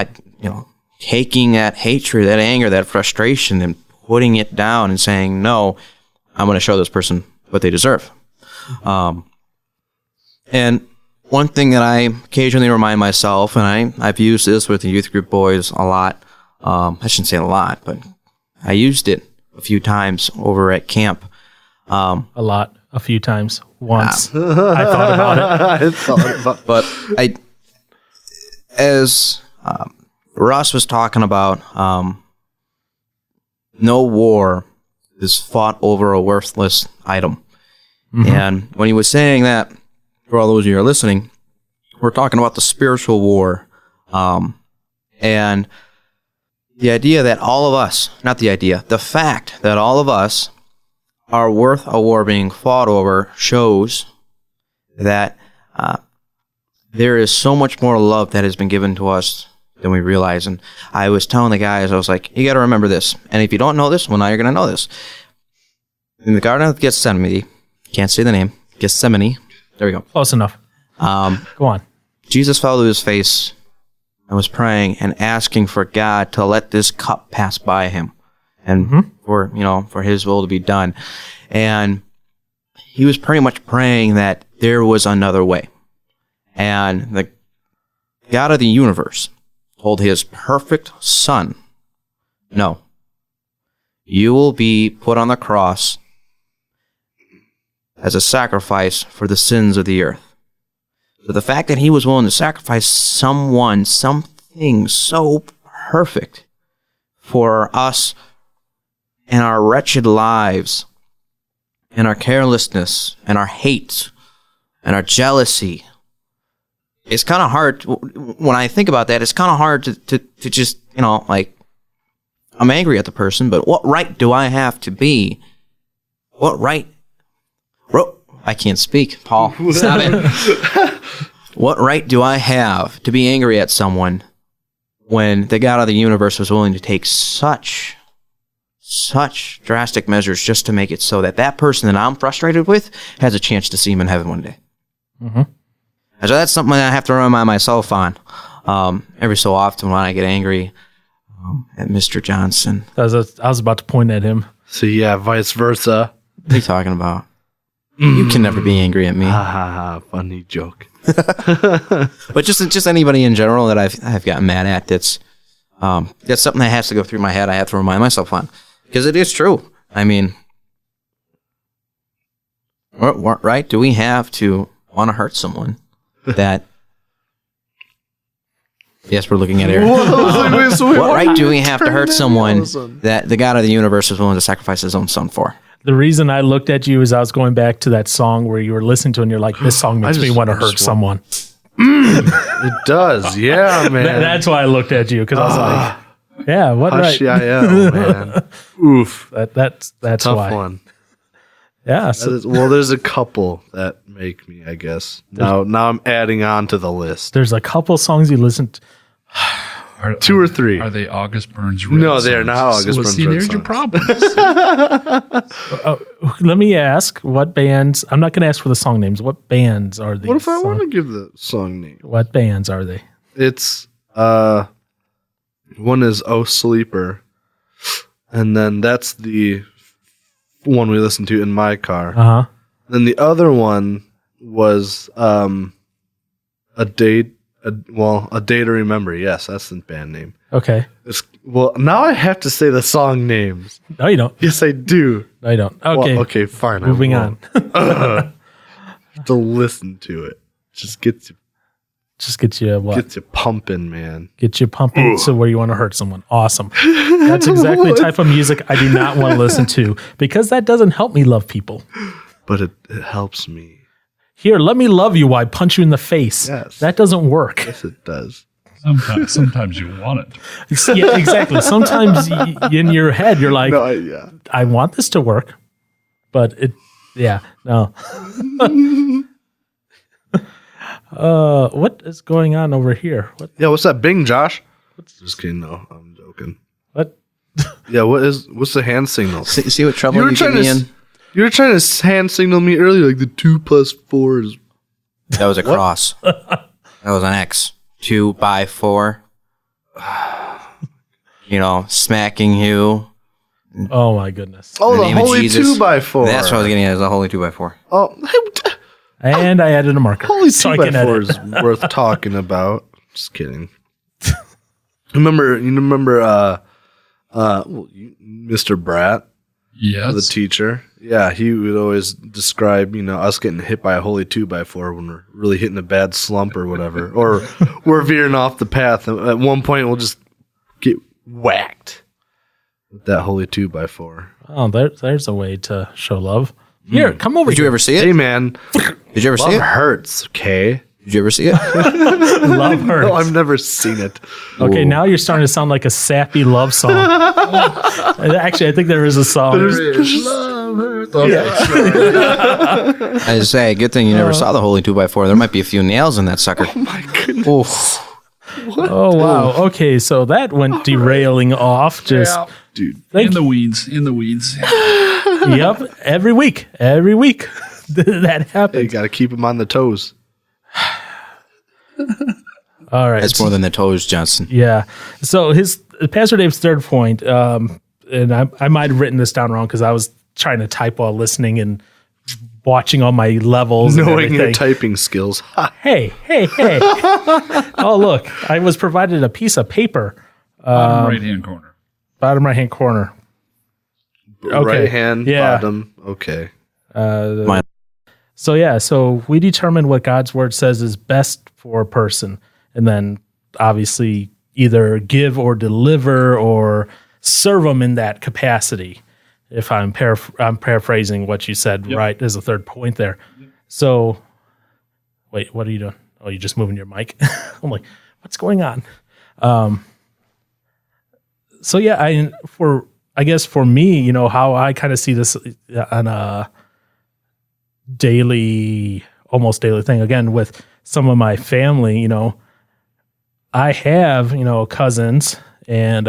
taking that hatred, that anger, that frustration, and putting it down and saying, no, I'm going to show this person what they deserve. And one thing that I occasionally remind myself, and I've used this with the youth group boys a lot. I shouldn't say a lot, but I used it a few times over at camp. A few times, once. I thought about it. But as Ross was talking about, no war is fought over a worthless item. Mm-hmm. And when he was saying that, for all those of you who are listening, we're talking about the spiritual war. And the idea that all of us, the fact that all of us are worth a war being fought over shows that there is so much more love that has been given to us than we realize. And I was telling the guys, I was like, you got to remember this. And if you don't know this, well, now you're going to know this. In the Garden of Gethsemane, can't say the name, Gethsemane. There we go. Close enough. Go on. Jesus fell to his face and was praying and asking for God to let this cup pass by him and for his will to be done. And he was pretty much praying that there was another way. And the God of the universe told his perfect son, no, you will be put on the cross as a sacrifice for the sins of the earth. So the fact that he was willing to sacrifice something so perfect for us and our wretched lives and our carelessness and our hate and our jealousy, it's kind of hard, when I think about that, it's kind of hard to just, I'm angry at the person, but what right do I have to be? What right? I can't speak, Paul. Stop it. What right do I have to be angry at someone when the God of the universe was willing to take such drastic measures just to make it so that person that I'm frustrated with has a chance to see him in heaven one day? Mm-hmm. So that's something that I have to remind myself on every so often when I get angry at Mr. Johnson. I was about to point at him. So yeah, vice versa. What are you talking about? You can never be angry at me. Ha ha ha! Funny joke. But just anybody in general that I've gotten mad at, that's something that has to go through my head. I have to remind myself on, because it is true. I mean, what right do we have to want to hurt someone that? Yes, we're looking at Aaron. What right do we have to hurt someone that the God of the universe was willing to sacrifice his own son for? The reason I looked at you is I was going back to that song where you were listening to and you're like, this song makes me want to hurt someone. It does, yeah, man. That's why I looked at you, because I was like, yeah, what right? Man. Oof. That's Tough why. one. Yeah. So, there's a couple that make me, I guess. Now I'm adding on to the list. there's a couple songs you listen to. Two or three. Are they August Burns? No, they're not August Burns. See, there's songs. your problem. Let me ask, what bands, I'm not going to ask for the song names, what bands are these? What if I want to give the song name? What bands are they? It's one is Oh Sleeper, and then that's the one we listened to in my car. Uh-huh. Then the other one was A Day to Remember. Yes, that's the band name. Okay. Now I have to say the song names. No, you don't. Yes, I do. No, you don't. Okay. Well, okay, fine. Moving on. To listen to it. Just gets you what? Gets you pumping, man. Get you pumping to where you want to hurt someone. Awesome. That's exactly the type of music I do not want to listen to, because that doesn't help me love people. But it helps me. Here, let me love you while I punch you in the face. Yes. That doesn't work. Yes, it does. Sometimes you want it. Yeah, exactly. Sometimes in your head, you're like, No, I want this to work, but no. What is going on over here? What's that Bing, Josh? Just kidding. No, I'm joking. What? Yeah, what's the hand signal? See what trouble you get me in? You were trying to hand signal me earlier, like the 2 + 4 is. That was a cross. That was an X. 2 by 4. Smacking you. Oh my goodness. Oh, the name of holy Jesus. 2 by 4. That's what I was getting at, is the holy 2 by 4. Oh, And I added a marker. holy 2 so I by can 4 edit. is worth talking about. Just kidding. You remember Mr. Bratt? Yes. The teacher. Yeah, he would always describe, us getting hit by a holy 2 by 4 when we're really hitting a bad slump or whatever. Or we're veering off the path. And at one point, we'll just get whacked with that holy 2 by 4. Oh, there's a way to show love. Here, come over Did here. you ever see it? Hey, man. Did you ever see Love it? hurts, okay? Did you ever see it? Love hurts. No, I've never seen it. Okay, now you're starting to sound like a sappy love song. Actually, I think there is a song. I say, good thing you never saw the holy 2 by 4. There might be a few nails in that sucker. Oh, my goodness. Oof. Oh, wow. Okay, so that went derailing off. Just, Dude. In the weeds. yep, every week that You happens. got to keep them on the toes. All right. It's more than the toes, Johnson. Yeah. So Pastor Dave's third point, and I might have written this down wrong because I was trying to type while listening and watching all my levels. Knowing and your everything. typing skills. Hey. Oh, look, I was provided a piece of paper, Bottom right-hand corner. bottom right-hand corner. Okay. Right hand, Yeah. bottom. Okay. So we determine what God's word says is best for a person, and then obviously either give or deliver or serve them in that capacity. If I'm paraphrasing what you said, right, as a third point there. So, wait, what are you doing? Oh, you're just moving your mic. I'm like, what's going on? So yeah, I guess for me, how I kind of see this on a almost daily thing. Again, with some of my family, I have, cousins, and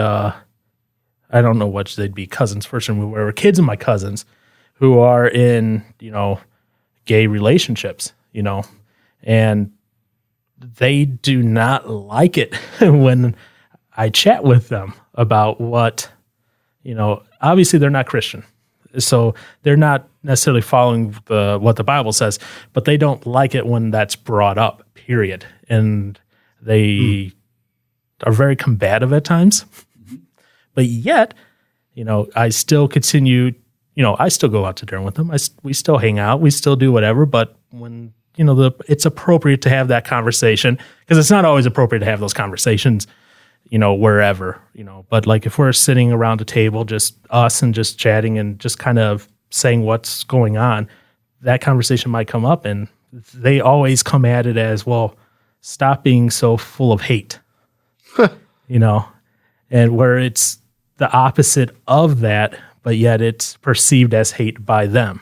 I don't know what they'd be cousins first and whatever, kids of my cousins who are in, gay relationships, and they do not like it when I chat with them about what, obviously they're not Christian. So they're not necessarily following what the Bible says, but they don't like it when that's brought up, period. And they are very combative at times. But yet, I still continue, I still go out to dinner with them. We still hang out. We still do whatever. But when, it's appropriate to have that conversation, because it's not always appropriate to have those conversations, wherever, but like if we're sitting around a table, just us and just chatting and just kind of saying what's going on, that conversation might come up, and they always come at it as, well, stop being so full of hate, and where it's the opposite of that, but yet it's perceived as hate by them.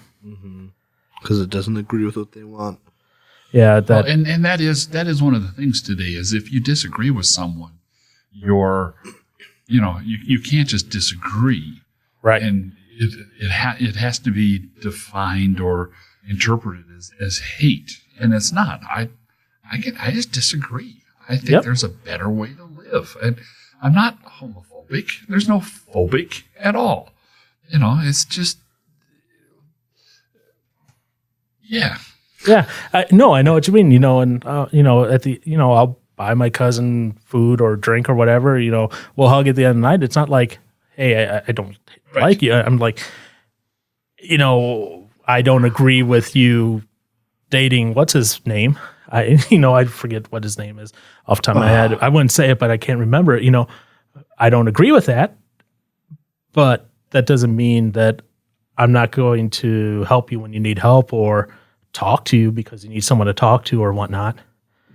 Because it doesn't agree with what they want. Yeah. And that is one of the things today, is if you disagree with someone, you can't just disagree. Right. And it has to be defined or interpreted as hate. And it's not. I just disagree. I think there's a better way to live. And I'm not homophobic. There's no phobic at all. It's just, yeah. Yeah. No, I know what you mean, and, at the, I'll buy my cousin food or drink or whatever, we'll hug at the end of the night. It's not like, hey, I don't like you. I'm like, I don't agree with you dating, what's his name? I forget what his name is off the top of my head. I wouldn't say it, but I can't remember it. I don't agree with that, but that doesn't mean that I'm not going to help you when you need help or talk to you because you need someone to talk to or whatnot.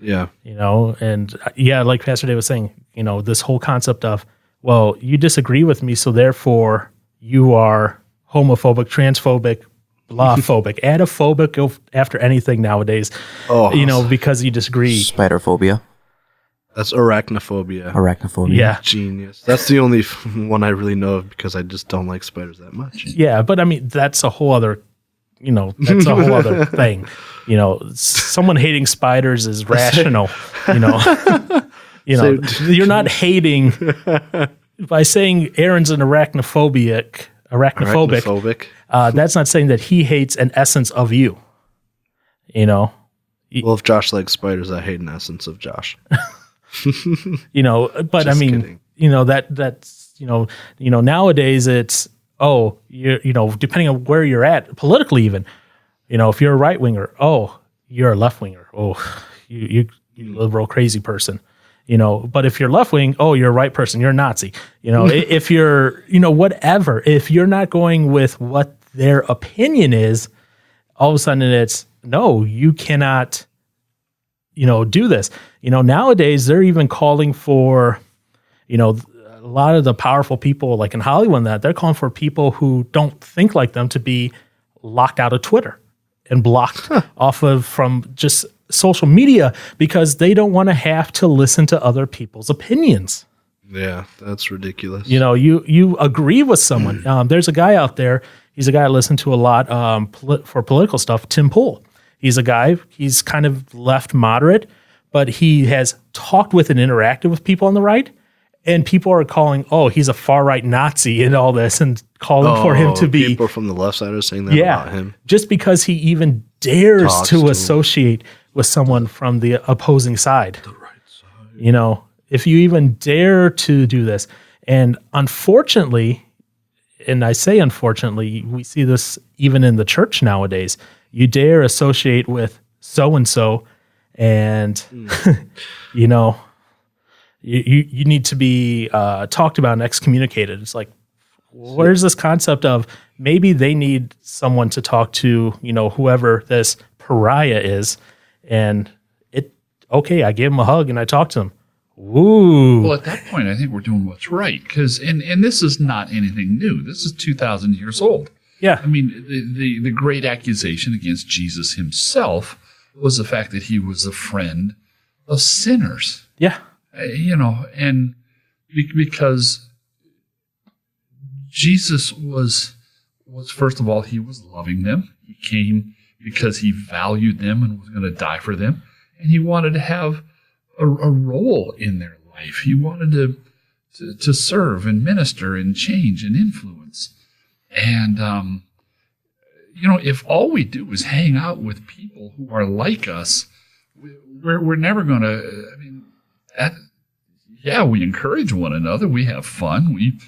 Yeah. And like Pastor Dave was saying, this whole concept of, well, you disagree with me, so therefore you are homophobic, transphobic, blah-phobic, adaphobic, go after anything nowadays, because you disagree. Spiderphobia. That's arachnophobia. Arachnophobia. Yeah. Genius. That's the only one I really know of because I just don't like spiders that much. Yeah, but I mean, that's a whole other, that's a whole other thing. Someone hating spiders is rational, you're not hating by saying Aaron's an arachnophobic. That's not saying that he hates an essence of you, Well, if Josh likes spiders, I hate an essence of Josh. But Just I mean, kidding. that's nowadays it's, depending on where you're at politically, even, if you're a right winger, oh, you're a left winger. Oh, you liberal crazy person, but if you're left wing, oh, you're a right person. You're a Nazi, if you're, whatever, if you're not going with what their opinion is, all of a sudden it's, no, you cannot, do this. Nowadays they're even calling for, a lot of the powerful people like in Hollywood and that they're calling for people who don't think like them to be locked out of Twitter and blocked off of from just social media because they don't want to have to listen to other people's opinions. Yeah, that's ridiculous. You know, you agree with someone. There's a guy out there. He's a guy I listen to a lot for political stuff, Tim Pool. He's a guy, he's kind of left moderate, but he has talked with and interacted with people on the right. And people are calling, he's a far-right Nazi and all this and calling for him to be. People from the left side are saying that about him. Just because he even dares to associate with someone from the opposing side. The right side. You know, if you even dare to do this. And unfortunately, and I say unfortunately, we see this even in the church nowadays. You dare associate with so-and-so and, you know, you need to be talked about and excommunicated. It's like, where's this concept of maybe they need someone to talk to, you know, whoever this pariah is, and I gave him a hug and I talked to him. Ooh. Well, at that point, I think we're doing what's right because, and this is not anything new. This is 2,000 years old. Yeah. I mean, the great accusation against Jesus himself was the fact that he was a friend of sinners. Yeah. You know, and because Jesus was first of all, he was loving them. He came because he valued them and was going to die for them. And he wanted to have a role in their life. He wanted to serve and minister and change and influence. And, you know, if all we do is hang out with people who are like us, we're never going to, I mean, we encourage one another. We have fun. We,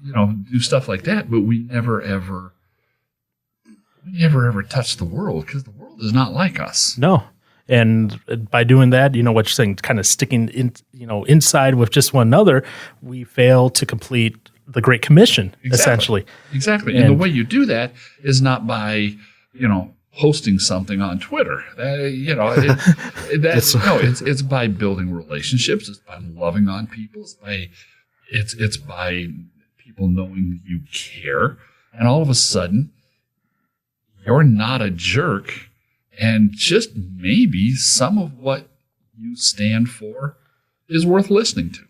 you know, do stuff like that, but we never ever touch the world because the world is not like us. No. And by doing that, you know what you're saying, kind of sticking in, you know, inside with just one another, we fail to complete the Great Commission, essentially. Exactly. And the way you do that is not by, you know, posting something on Twitter. You know, it's by building relationships. It's by loving on people. It's by people knowing you care. And all of a sudden, you're not a jerk. And just maybe some of what you stand for is worth listening to.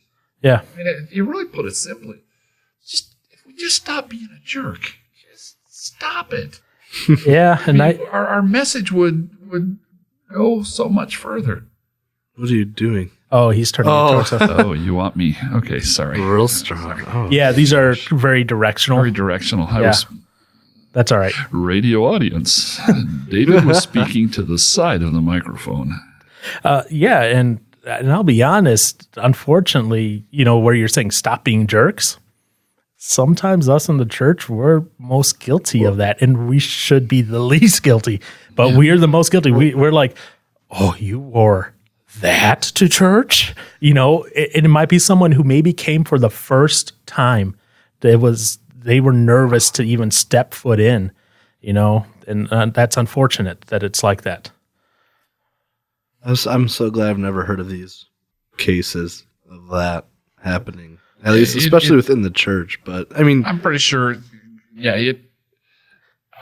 Yeah. I mean, you really put it simply. If we just stop being a jerk, just stop it. Yeah, and our message would go so much further. What are you doing? Oh, he's turning towards us. Oh, you want me? Okay, sorry. Real strong. Oh. Yeah, these are very directional. Very directional. That's all right. Radio audience. David was speaking to the side of the microphone. Yeah, and I'll be honest, unfortunately, you know, where you're saying stop being jerks, sometimes us in the church, we're most guilty of that, and we should be the least guilty, but we are the most guilty. We're like, oh, you wore that to church? You know, it might be someone who maybe came for the first time. They were nervous to even step foot in, you know, and that's unfortunate that it's like that. I'm so glad I've never heard of these cases of that happening. At least, especially within the church. But I mean, I'm pretty sure. Yeah,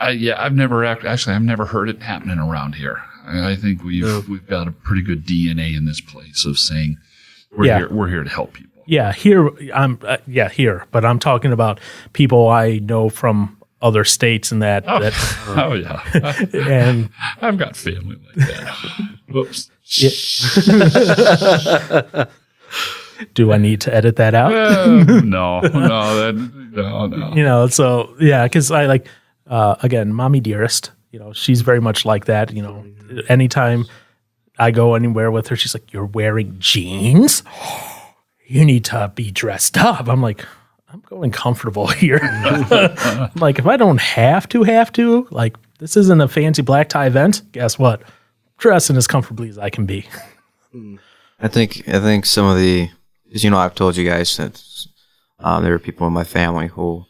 I've never heard it happening around here. I think we've got a pretty good DNA in this place of saying we're here to help people. Yeah, here but I'm talking about people I know from other states and that. Oh yeah, and I've got family like that. Whoops. Yeah. Do I need to edit that out? No. You know, so yeah, because I like again, Mommy Dearest. You know, she's very much like that. You know, anytime I go anywhere with her, she's like, "You're wearing jeans? You need to be dressed up." I'm like, I'm going comfortable here. Like, if I don't have to, like, this isn't a fancy black tie event. Guess what? Dressing as comfortably as I can be. I think some of the, because, you know, I've told you guys that there are people in my family who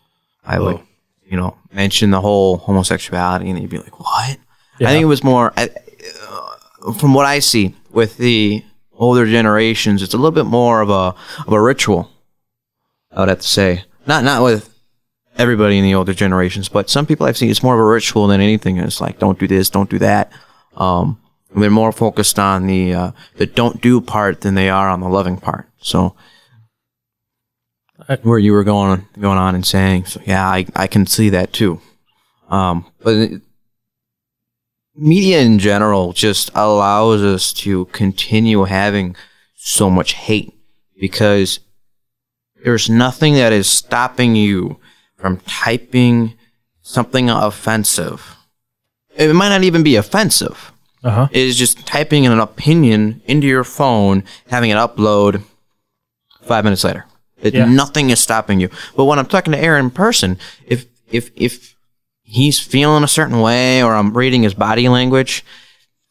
I would, you know, mention the whole homosexuality, and you'd be like, what? Yeah. I think it was more, from what I see with the older generations, it's a little bit more of a ritual, I would have to say. Not with everybody in the older generations, but some people I've seen, it's more of a ritual than anything. It's like, don't do this, don't do that. They're more focused on the don't do part than they are on the loving part. So, where you were going on and saying, so yeah, I can see that too. Media in general just allows us to continue having so much hate because there's nothing that is stopping you from typing something offensive. It might not even be offensive. It is just typing an opinion into your phone, having it upload 5 minutes later. Nothing is stopping you. But when I'm talking to Aaron in person, if he's feeling a certain way or I'm reading his body language,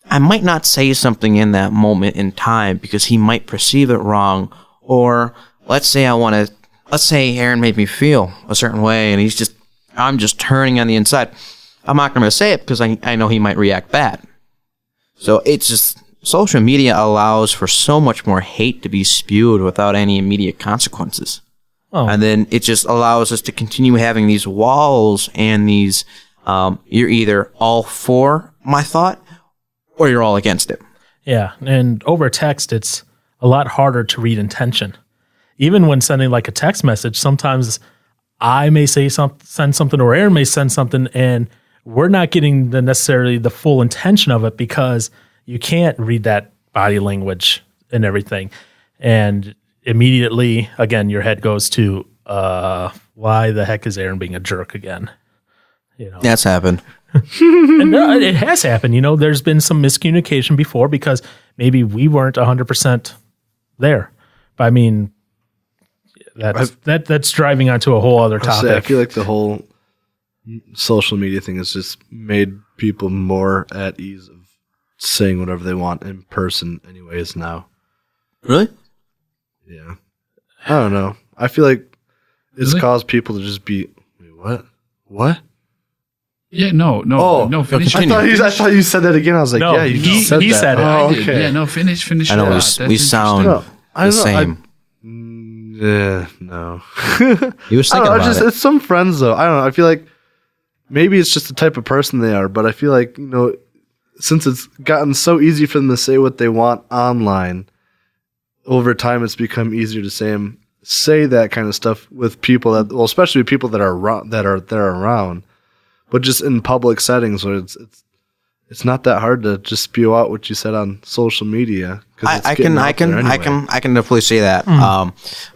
I might not say something in that moment in time because he might perceive it wrong. Or let's say Aaron made me feel a certain way and I'm just turning on the inside. I'm not going to say it because I know he might react bad. So it's just, social media allows for so much more hate to be spewed without any immediate consequences. And then it just allows us to continue having these walls and these, you're either all for my thought or you're all against it. Yeah. And over text, it's a lot harder to read intention. Even when sending like a text message, sometimes I may send something or Aaron may send something and we're not getting necessarily the full intention of it because you can't read that body language and everything. And immediately, again, your head goes to, why the heck is Aaron being a jerk again? That's happened. And it has happened. There's been some miscommunication before because maybe we weren't 100% there. But I mean, that's driving onto a whole other topic. I feel like the whole social media thing has just made people more at ease of saying whatever they want in person anyways now. Really? Yeah. I don't know. I feel like it's caused people to just be, wait, what? What? Yeah, no. Finish. I thought you said that again. I was like, yeah, you said that. He said it. Oh, okay. Yeah, no, finish. I know we sound the same. No. He was thinking about it. It's some friends though. I don't know. I feel like maybe it's just the type of person they are, but I feel like, since it's gotten so easy for them to say what they want online, over time it's become easier to say that kind of stuff with people that, well, especially people that are around, but just in public settings where it's not that hard to just spew out what you said on social media. I can definitely see that.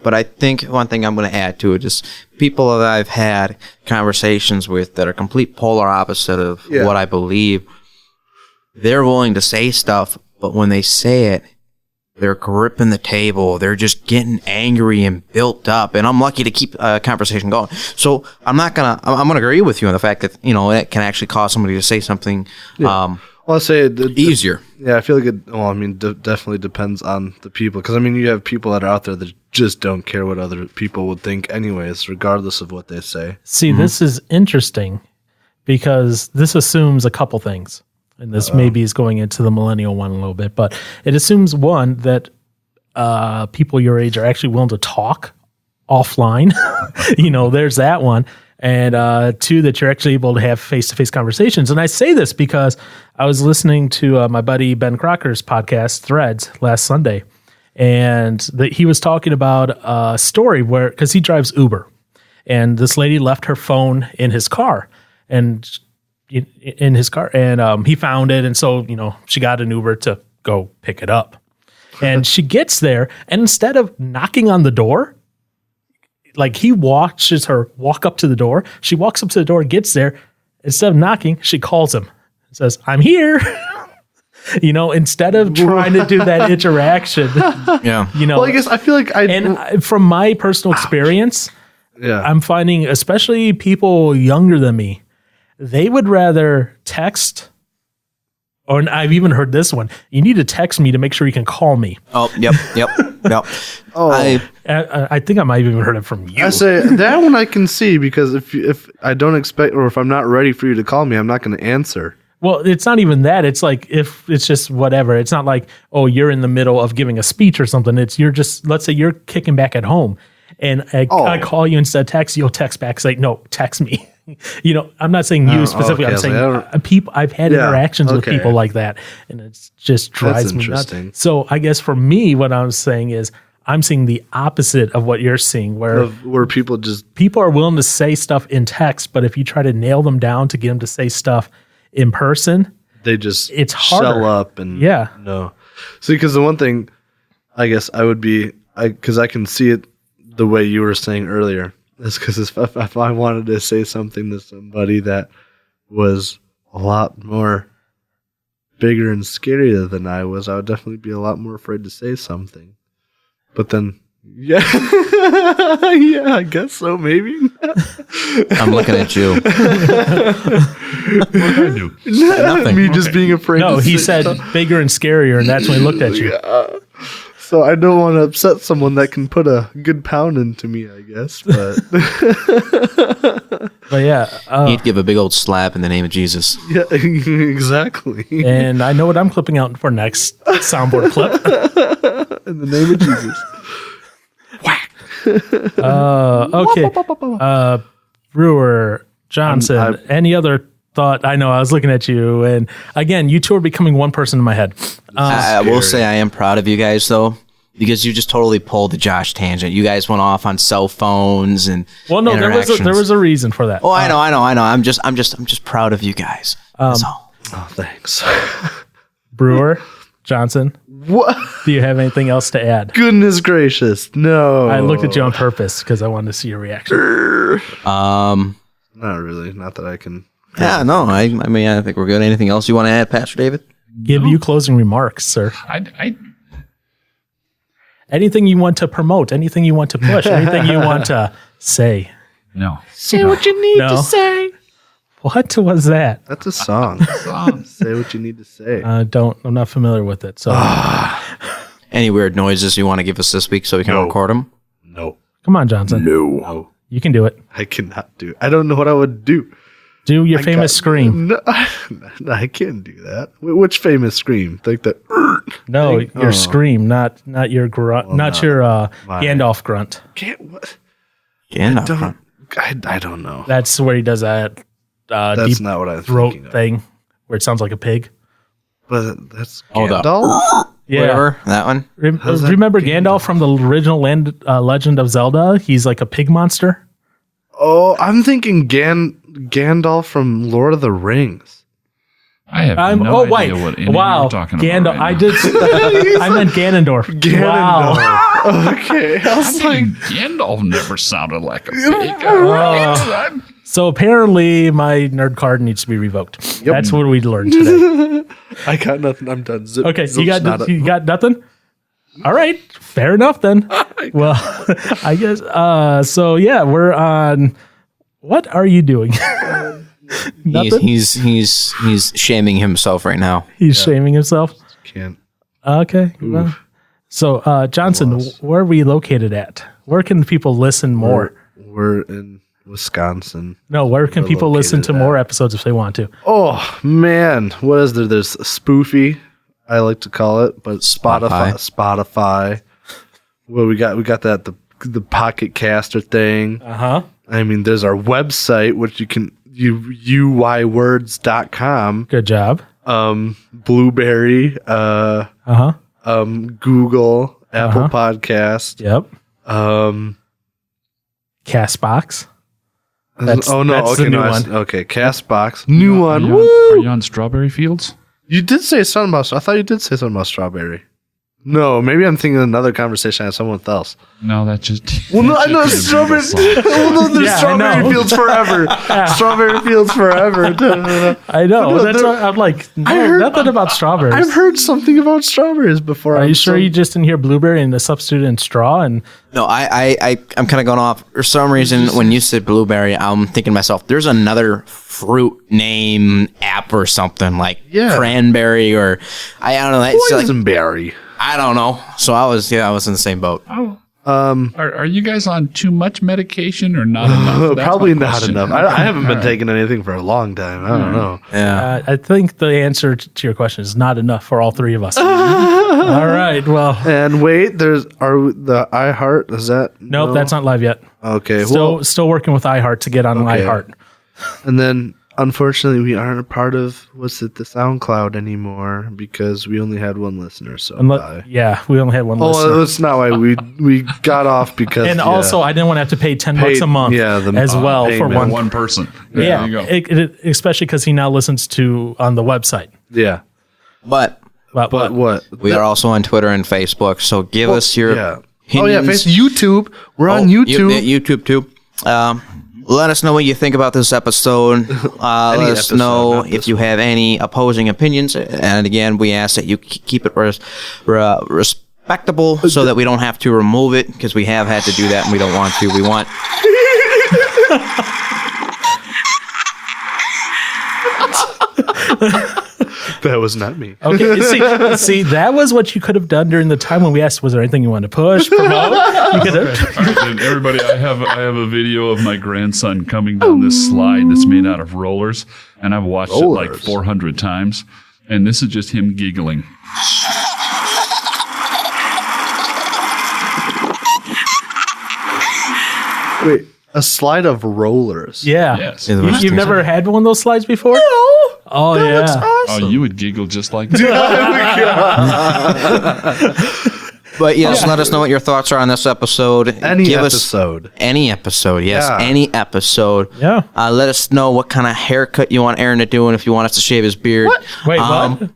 But I think one thing I'm going to add to it is people that I've had conversations with that are complete polar opposite of what I believe. They're willing to say stuff, but when they say it, they're gripping the table. They're just getting angry and built up. And I'm lucky to keep a conversation going. So I'm going to agree with you on the fact that, it can actually cause somebody to say something, I'll say easier. Yeah, I feel like it, definitely depends on the people. Because, you have people that are out there that just don't care what other people would think anyways, regardless of what they say. See, this is interesting because this assumes a couple things. And this maybe is going into the millennial one a little bit, but it assumes, one, that people your age are actually willing to talk offline. There's that one. And two, that you're actually able to have face-to-face conversations. And I say this because I was listening to my buddy Ben Crocker's podcast, Threads, last Sunday. And he was talking about a story where, because he drives Uber, and this lady left her phone in his car. And he found it, and so she got an Uber to go pick it up. And she gets there, and instead of knocking on the door, like he watches her walk up to the door, she walks up to the door, gets there, instead of knocking, she calls him and says, "I'm here." Instead of trying to do that interaction. Yeah. Well, I guess I feel like from my personal experience, I'm finding, especially people younger than me, they would rather text, or I've even heard this one, you need to text me to make sure you can call me. Oh, yep. Oh, I think I might have even heard it from you. I say that one I can see, because if I don't expect, or if I'm not ready for you to call me, I'm not going to answer. Well, it's not even that. It's like, if it's just whatever. It's not like, oh, you're in the middle of giving a speech or something. You're just, let's say you're kicking back at home, and I call you instead of text, you'll text back, say, no, text me. I'm not saying you specifically. okay, I'm saying like, people. I've had Yeah, interactions with okay. people like that, and it just drives me nuts. interesting. So I guess for me, what I'm saying is I'm seeing the opposite of what you're seeing, where Where people just people are willing to say stuff in text, but if you try to nail them down to get them to say stuff in person, they just It's harder. shell up and Yeah. no. See, because the one thing I guess I would be because I can see it the way you were saying earlier is because if I wanted to say something to somebody that was a lot more bigger and scarier than I was, I would definitely be a lot more afraid to say something. But then, yeah, yeah, I guess so. Maybe. I'm looking at you. What did I do? Nothing. Me just being afraid. no, to he say said bigger and scarier, and that's when he looked at you. So I don't want to upset someone that can put a good pound into me, I guess. But But yeah, He'd give a big old slap in the name of Jesus. yeah, exactly. and I know what I'm clipping out for next soundboard clip. In the name of Jesus. Okay. Brewer, Johnson, any other thought? I know I was looking at you, and again, you two are becoming one person in my head. I will say I am proud of you guys though, because you just totally pulled the Josh tangent. You guys went off on cell phones and Well, no, there interactions. was a reason for that. Oh, I know. I'm just proud of you guys. That's all. Oh, thanks. Brewer, Johnson, What? do you have anything else to add? Goodness gracious. No. I looked at you on purpose because I wanted to see your reaction. Not really. Not that I can. Yeah, no. I mean, I think we're good. Anything else you want to add, Pastor David? Give you closing remarks, sir. I Anything you want to promote, anything you want to push, anything you want to say. no. Say what you need to say. What was that? That's a song. Say what you need to say. I'm not familiar with it. So Any weird noises you want to give us this week so we can record them? No. come on, Johnson. No. You can do it. I cannot do it. I don't know what I would do. Do your famous scream. No, I can't do that. Which famous scream? Like that. No, your scream, not your grunt, not your Gandalf grunt. Can't. What? Gandalf. I don't know. That's where he does that That's deep not what I'm throat thinking of. thing where it sounds like a pig. But that's Oh, the- Gandalf. Yeah. Whatever, that one. How's that Remember Gandalf from the original Legend of Zelda? He's like a pig monster. Oh, I'm thinking Gandalf from Lord of the Rings. I have no idea wait. what any Wow. you're talking Gandalf. about. I did. I meant Ganondorf. Wow. Okay. I was I'm like, Gandalf never sounded like a pig. So apparently my nerd card needs to be revoked. That's what we learned today. I got nothing. I'm done. Zip, Okay, zip's not a- you got nothing? All right, fair enough then. Well, I guess so yeah, we're on what are you doing? Nothing? He's shaming himself right now. He's shaming himself. Can't. Okay. Well, so Johnson, where are we located at? Where can people listen more? We're in Wisconsin. No, where can people listen to more episodes if they want to? Oh man, what is there? There's Spoofy, I like to call it, but Spotify. Well, we got that the Pocket Caster thing. Uh-huh. I mean, there's our website, which you can uywords.com. Good job. Blueberry, Google, Apple Podcast. Yep. Castbox. That's the new one. Okay, Castbox, new one. Are you on Strawberry Fields? You did say something about. I thought you did say something about strawberry. No, maybe I'm thinking of another conversation I had someone else. No, that just. Well, no, I know strawberry. Well, no, there's Yeah, I strawberry know. fields forever. Strawberry fields forever. I know. No, That's there- what I'm like. I No, heard- nothing about strawberries. I've heard something about strawberries before. Are you sure you just didn't hear blueberry and the substitute in straw? And No, I'm kind of going off. For some reason, when you said blueberry, I'm thinking to myself, there's another fruit name app or something like cranberry or I don't know. It's like, Boysenberry? I don't know. So I was in the same boat. Oh. Are you guys on too much medication or not enough? That's Probably my not question. enough. I haven't been All right. taking anything for a long time. I don't know. Yeah. I think the answer to your question is not enough for all three of us. All right. Well, And wait, the iHeart, is that? nope, no? that's not live yet. Okay. Still working with iHeart to get on iHeart. And then, unfortunately, we aren't a part of the SoundCloud anymore because we only had one listener. So we only had one listener. Oh, that's not why we got off because. And also, I didn't want to have to pay $10 a month as well for one person. Yeah, especially because he now listens to on the website. Yeah. But what? We are also on Twitter and Facebook, so give us your opinions. YouTube. We're on YouTube. YouTube too. Let us know what you think about this episode. Let us know if you have any opposing opinions. And again, we ask that you keep it respectable so that we don't have to remove it, because we have had to do that and we don't want to. We want... That was not me. Okay, see, that was what you could have done during the time when we asked, was there anything you wanted to push, promote? You could have. All right, then, everybody, I have a video of my grandson coming down this slide that's made out of rollers, and I've watched it like 400 times, and this is just him giggling. Wait, a slide of rollers? Yeah. Yes. You've never had one of those slides before? No. Oh, yeah. Looks awesome. Oh, you would giggle just like that. But yes, let us know what your thoughts are on this episode. Any episode. Any episode, yes. Yeah. Any episode. Yeah. Let us know what kind of haircut you want Aaron to do and if you want us to shave his beard. What? Wait, what?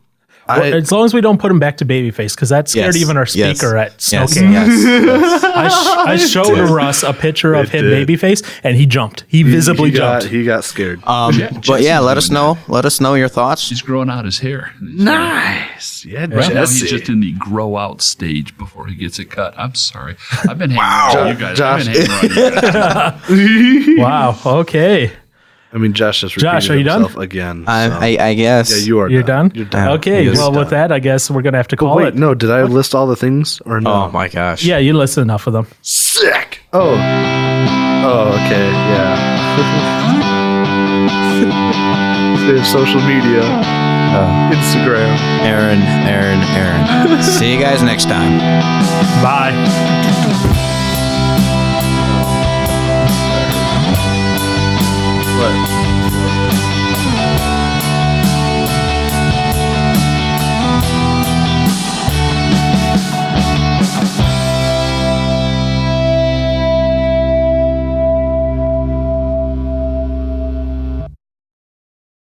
As long as we don't put him back to babyface, because that scared even our speaker at Snowking. Yes. I showed Russ a picture of him babyface, and he jumped. He visibly jumped. He got scared. But yeah, let us know. Let us know your thoughts. He's growing out his hair. Nice. Yeah, Right now he's just in the grow out stage before he gets it cut. I'm sorry. I've been hanging around you guys. Josh. I've been hanging around you guys. Wow. Okay. I mean, Josh just repeated are you himself done? again. So. I guess. Yeah, you are. You're done? You're done. Okay. He is Well, done. with that, I guess we're going to have to call Wait, it. no. Did I list all the things or no? Oh my gosh. Yeah, you listed enough of them. Sick. Oh, okay. Yeah. We have social media. Instagram. Aaron. See you guys next time. Bye.